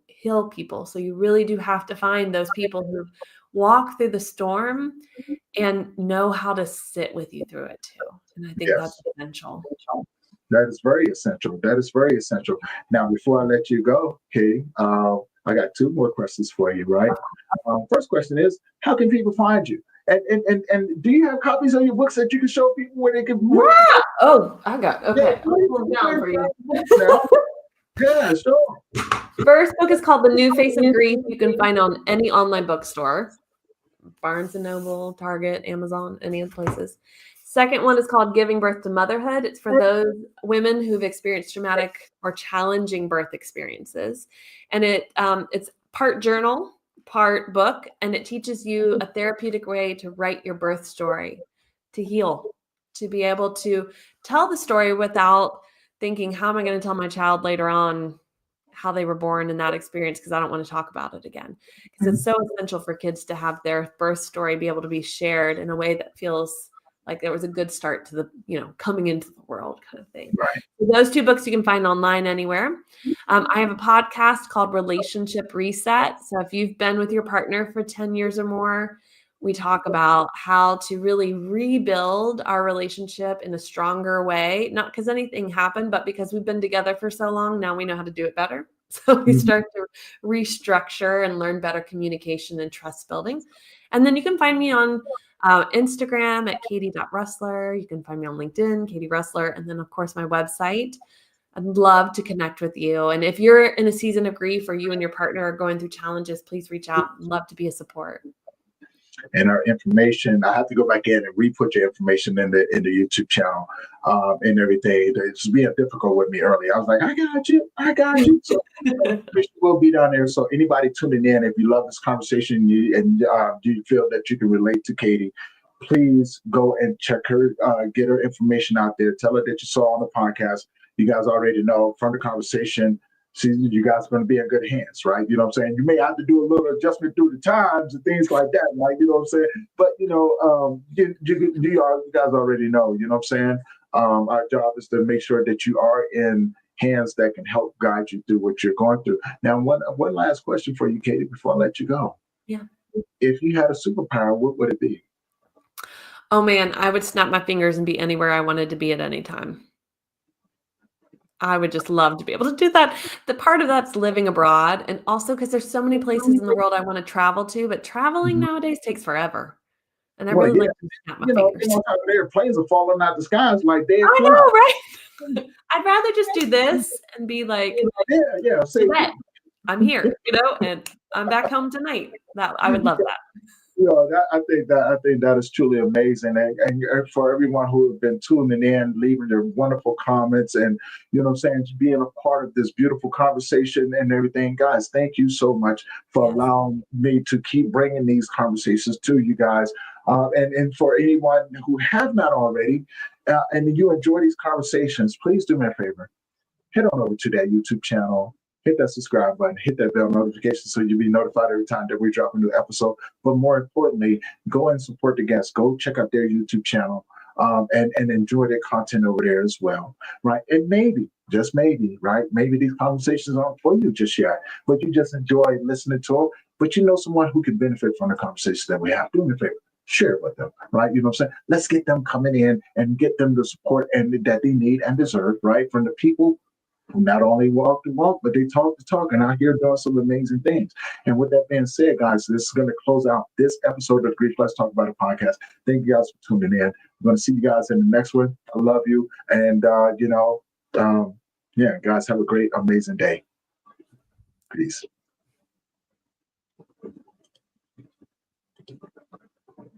heal people. So you really do have to find those people who walk through the storm and know how to sit with you through it too. And I think that's essential. That is very essential. That is very essential. Now, before I let you go, Katie, I got two more questions for you, right? First question is, how can people find you? And do you have copies of your books that you can show people where they can? Yeah. Oh, I got okay. I'll pull them down for you. Yeah, sure. First book is called The New Face of Grief. You can find on any online bookstore, Barnes & Noble, Target, Amazon, any of the places. Second one is called Giving Birth to Motherhood. It's for those women who've experienced traumatic or challenging birth experiences. And it's part journal part book, and it teaches you a therapeutic way to write your birth story, to heal, to be able to tell the story without thinking, how am I going to tell my child later on how they were born in that experience, because I don't want to talk about it again. Because it's so essential for kids to have their birth story be able to be shared in a way that feels like there was a good start to the, coming into the world kind of thing. Right. So those two books you can find online anywhere. I have a podcast called Relationship Reset. So if you've been with your partner for 10 years or more, we talk about how to really rebuild our relationship in a stronger way, not because anything happened, but because we've been together for so long. Now we know how to do it better. So we start to restructure and learn better communication and trust building. And then you can find me on Instagram at katie.rossler. You can find me on LinkedIn, Katie Rossler. And then, of course, my website. I'd love to connect with you. And if you're in a season of grief or you and your partner are going through challenges, please reach out. I'd love to be a support. And our information, I have to go back in and re-put your information in the YouTube channel and everything. It's being difficult with me early. I was like, I got you. So information will be down there. So anybody tuning in, if you love this conversation and you feel that you can relate to Katie, please go and check her, get her information out there. Tell her that you saw on the podcast. You guys already know from the conversation, you guys are going to be in good hands, right? You know what I'm saying? You may have to do a little adjustment through the times and things like that, like, you know what I'm saying? But, you guys already know, you know what I'm saying? Our job is to make sure that you are in hands that can help guide you through what you're going through. Now, one last question for you, Katie, before I let you go. Yeah. If you had a superpower, what would it be? Oh, man, I would snap my fingers and be anywhere I wanted to be at any time. I would just love to be able to do that. The part of that's living abroad, and also because there's so many places in the world I want to travel to, but traveling nowadays takes forever. And I really like to snap my fingers. Airplanes are falling out the skies like dead I flies. know, right? I'd rather just do this and be like, yeah. See, I'm here, and I'm back home tonight. I would love that. I think that is truly amazing, and for everyone who have been tuning in, leaving their wonderful comments, and being a part of this beautiful conversation and everything, guys. Thank you so much for allowing me to keep bringing these conversations to you guys, and for anyone who have not already, and you enjoy these conversations, please do me a favor, head on over to that YouTube channel. Hit that subscribe button, hit that bell notification so you'll be notified every time that we drop a new episode. But more importantly, go and support the guests. Go check out their YouTube channel and enjoy their content over there as well, right? And maybe, just maybe, right? Maybe these conversations aren't for you just yet, but you just enjoy listening to them. But you know someone who can benefit from the conversations that we have. Do me a favor. Share it with them, right? You know what I'm saying? Let's get them coming in and get them the support that they need and deserve, right? From the people who not only walk the walk, but they talk the talk, and out here doing some amazing things. And with that being said, guys, this is going to close out this episode of Grief Let's Talk About It podcast. Thank you guys for tuning in. I'm going to see you guys in the next one. I love you. And, guys, have a great, amazing day. Peace.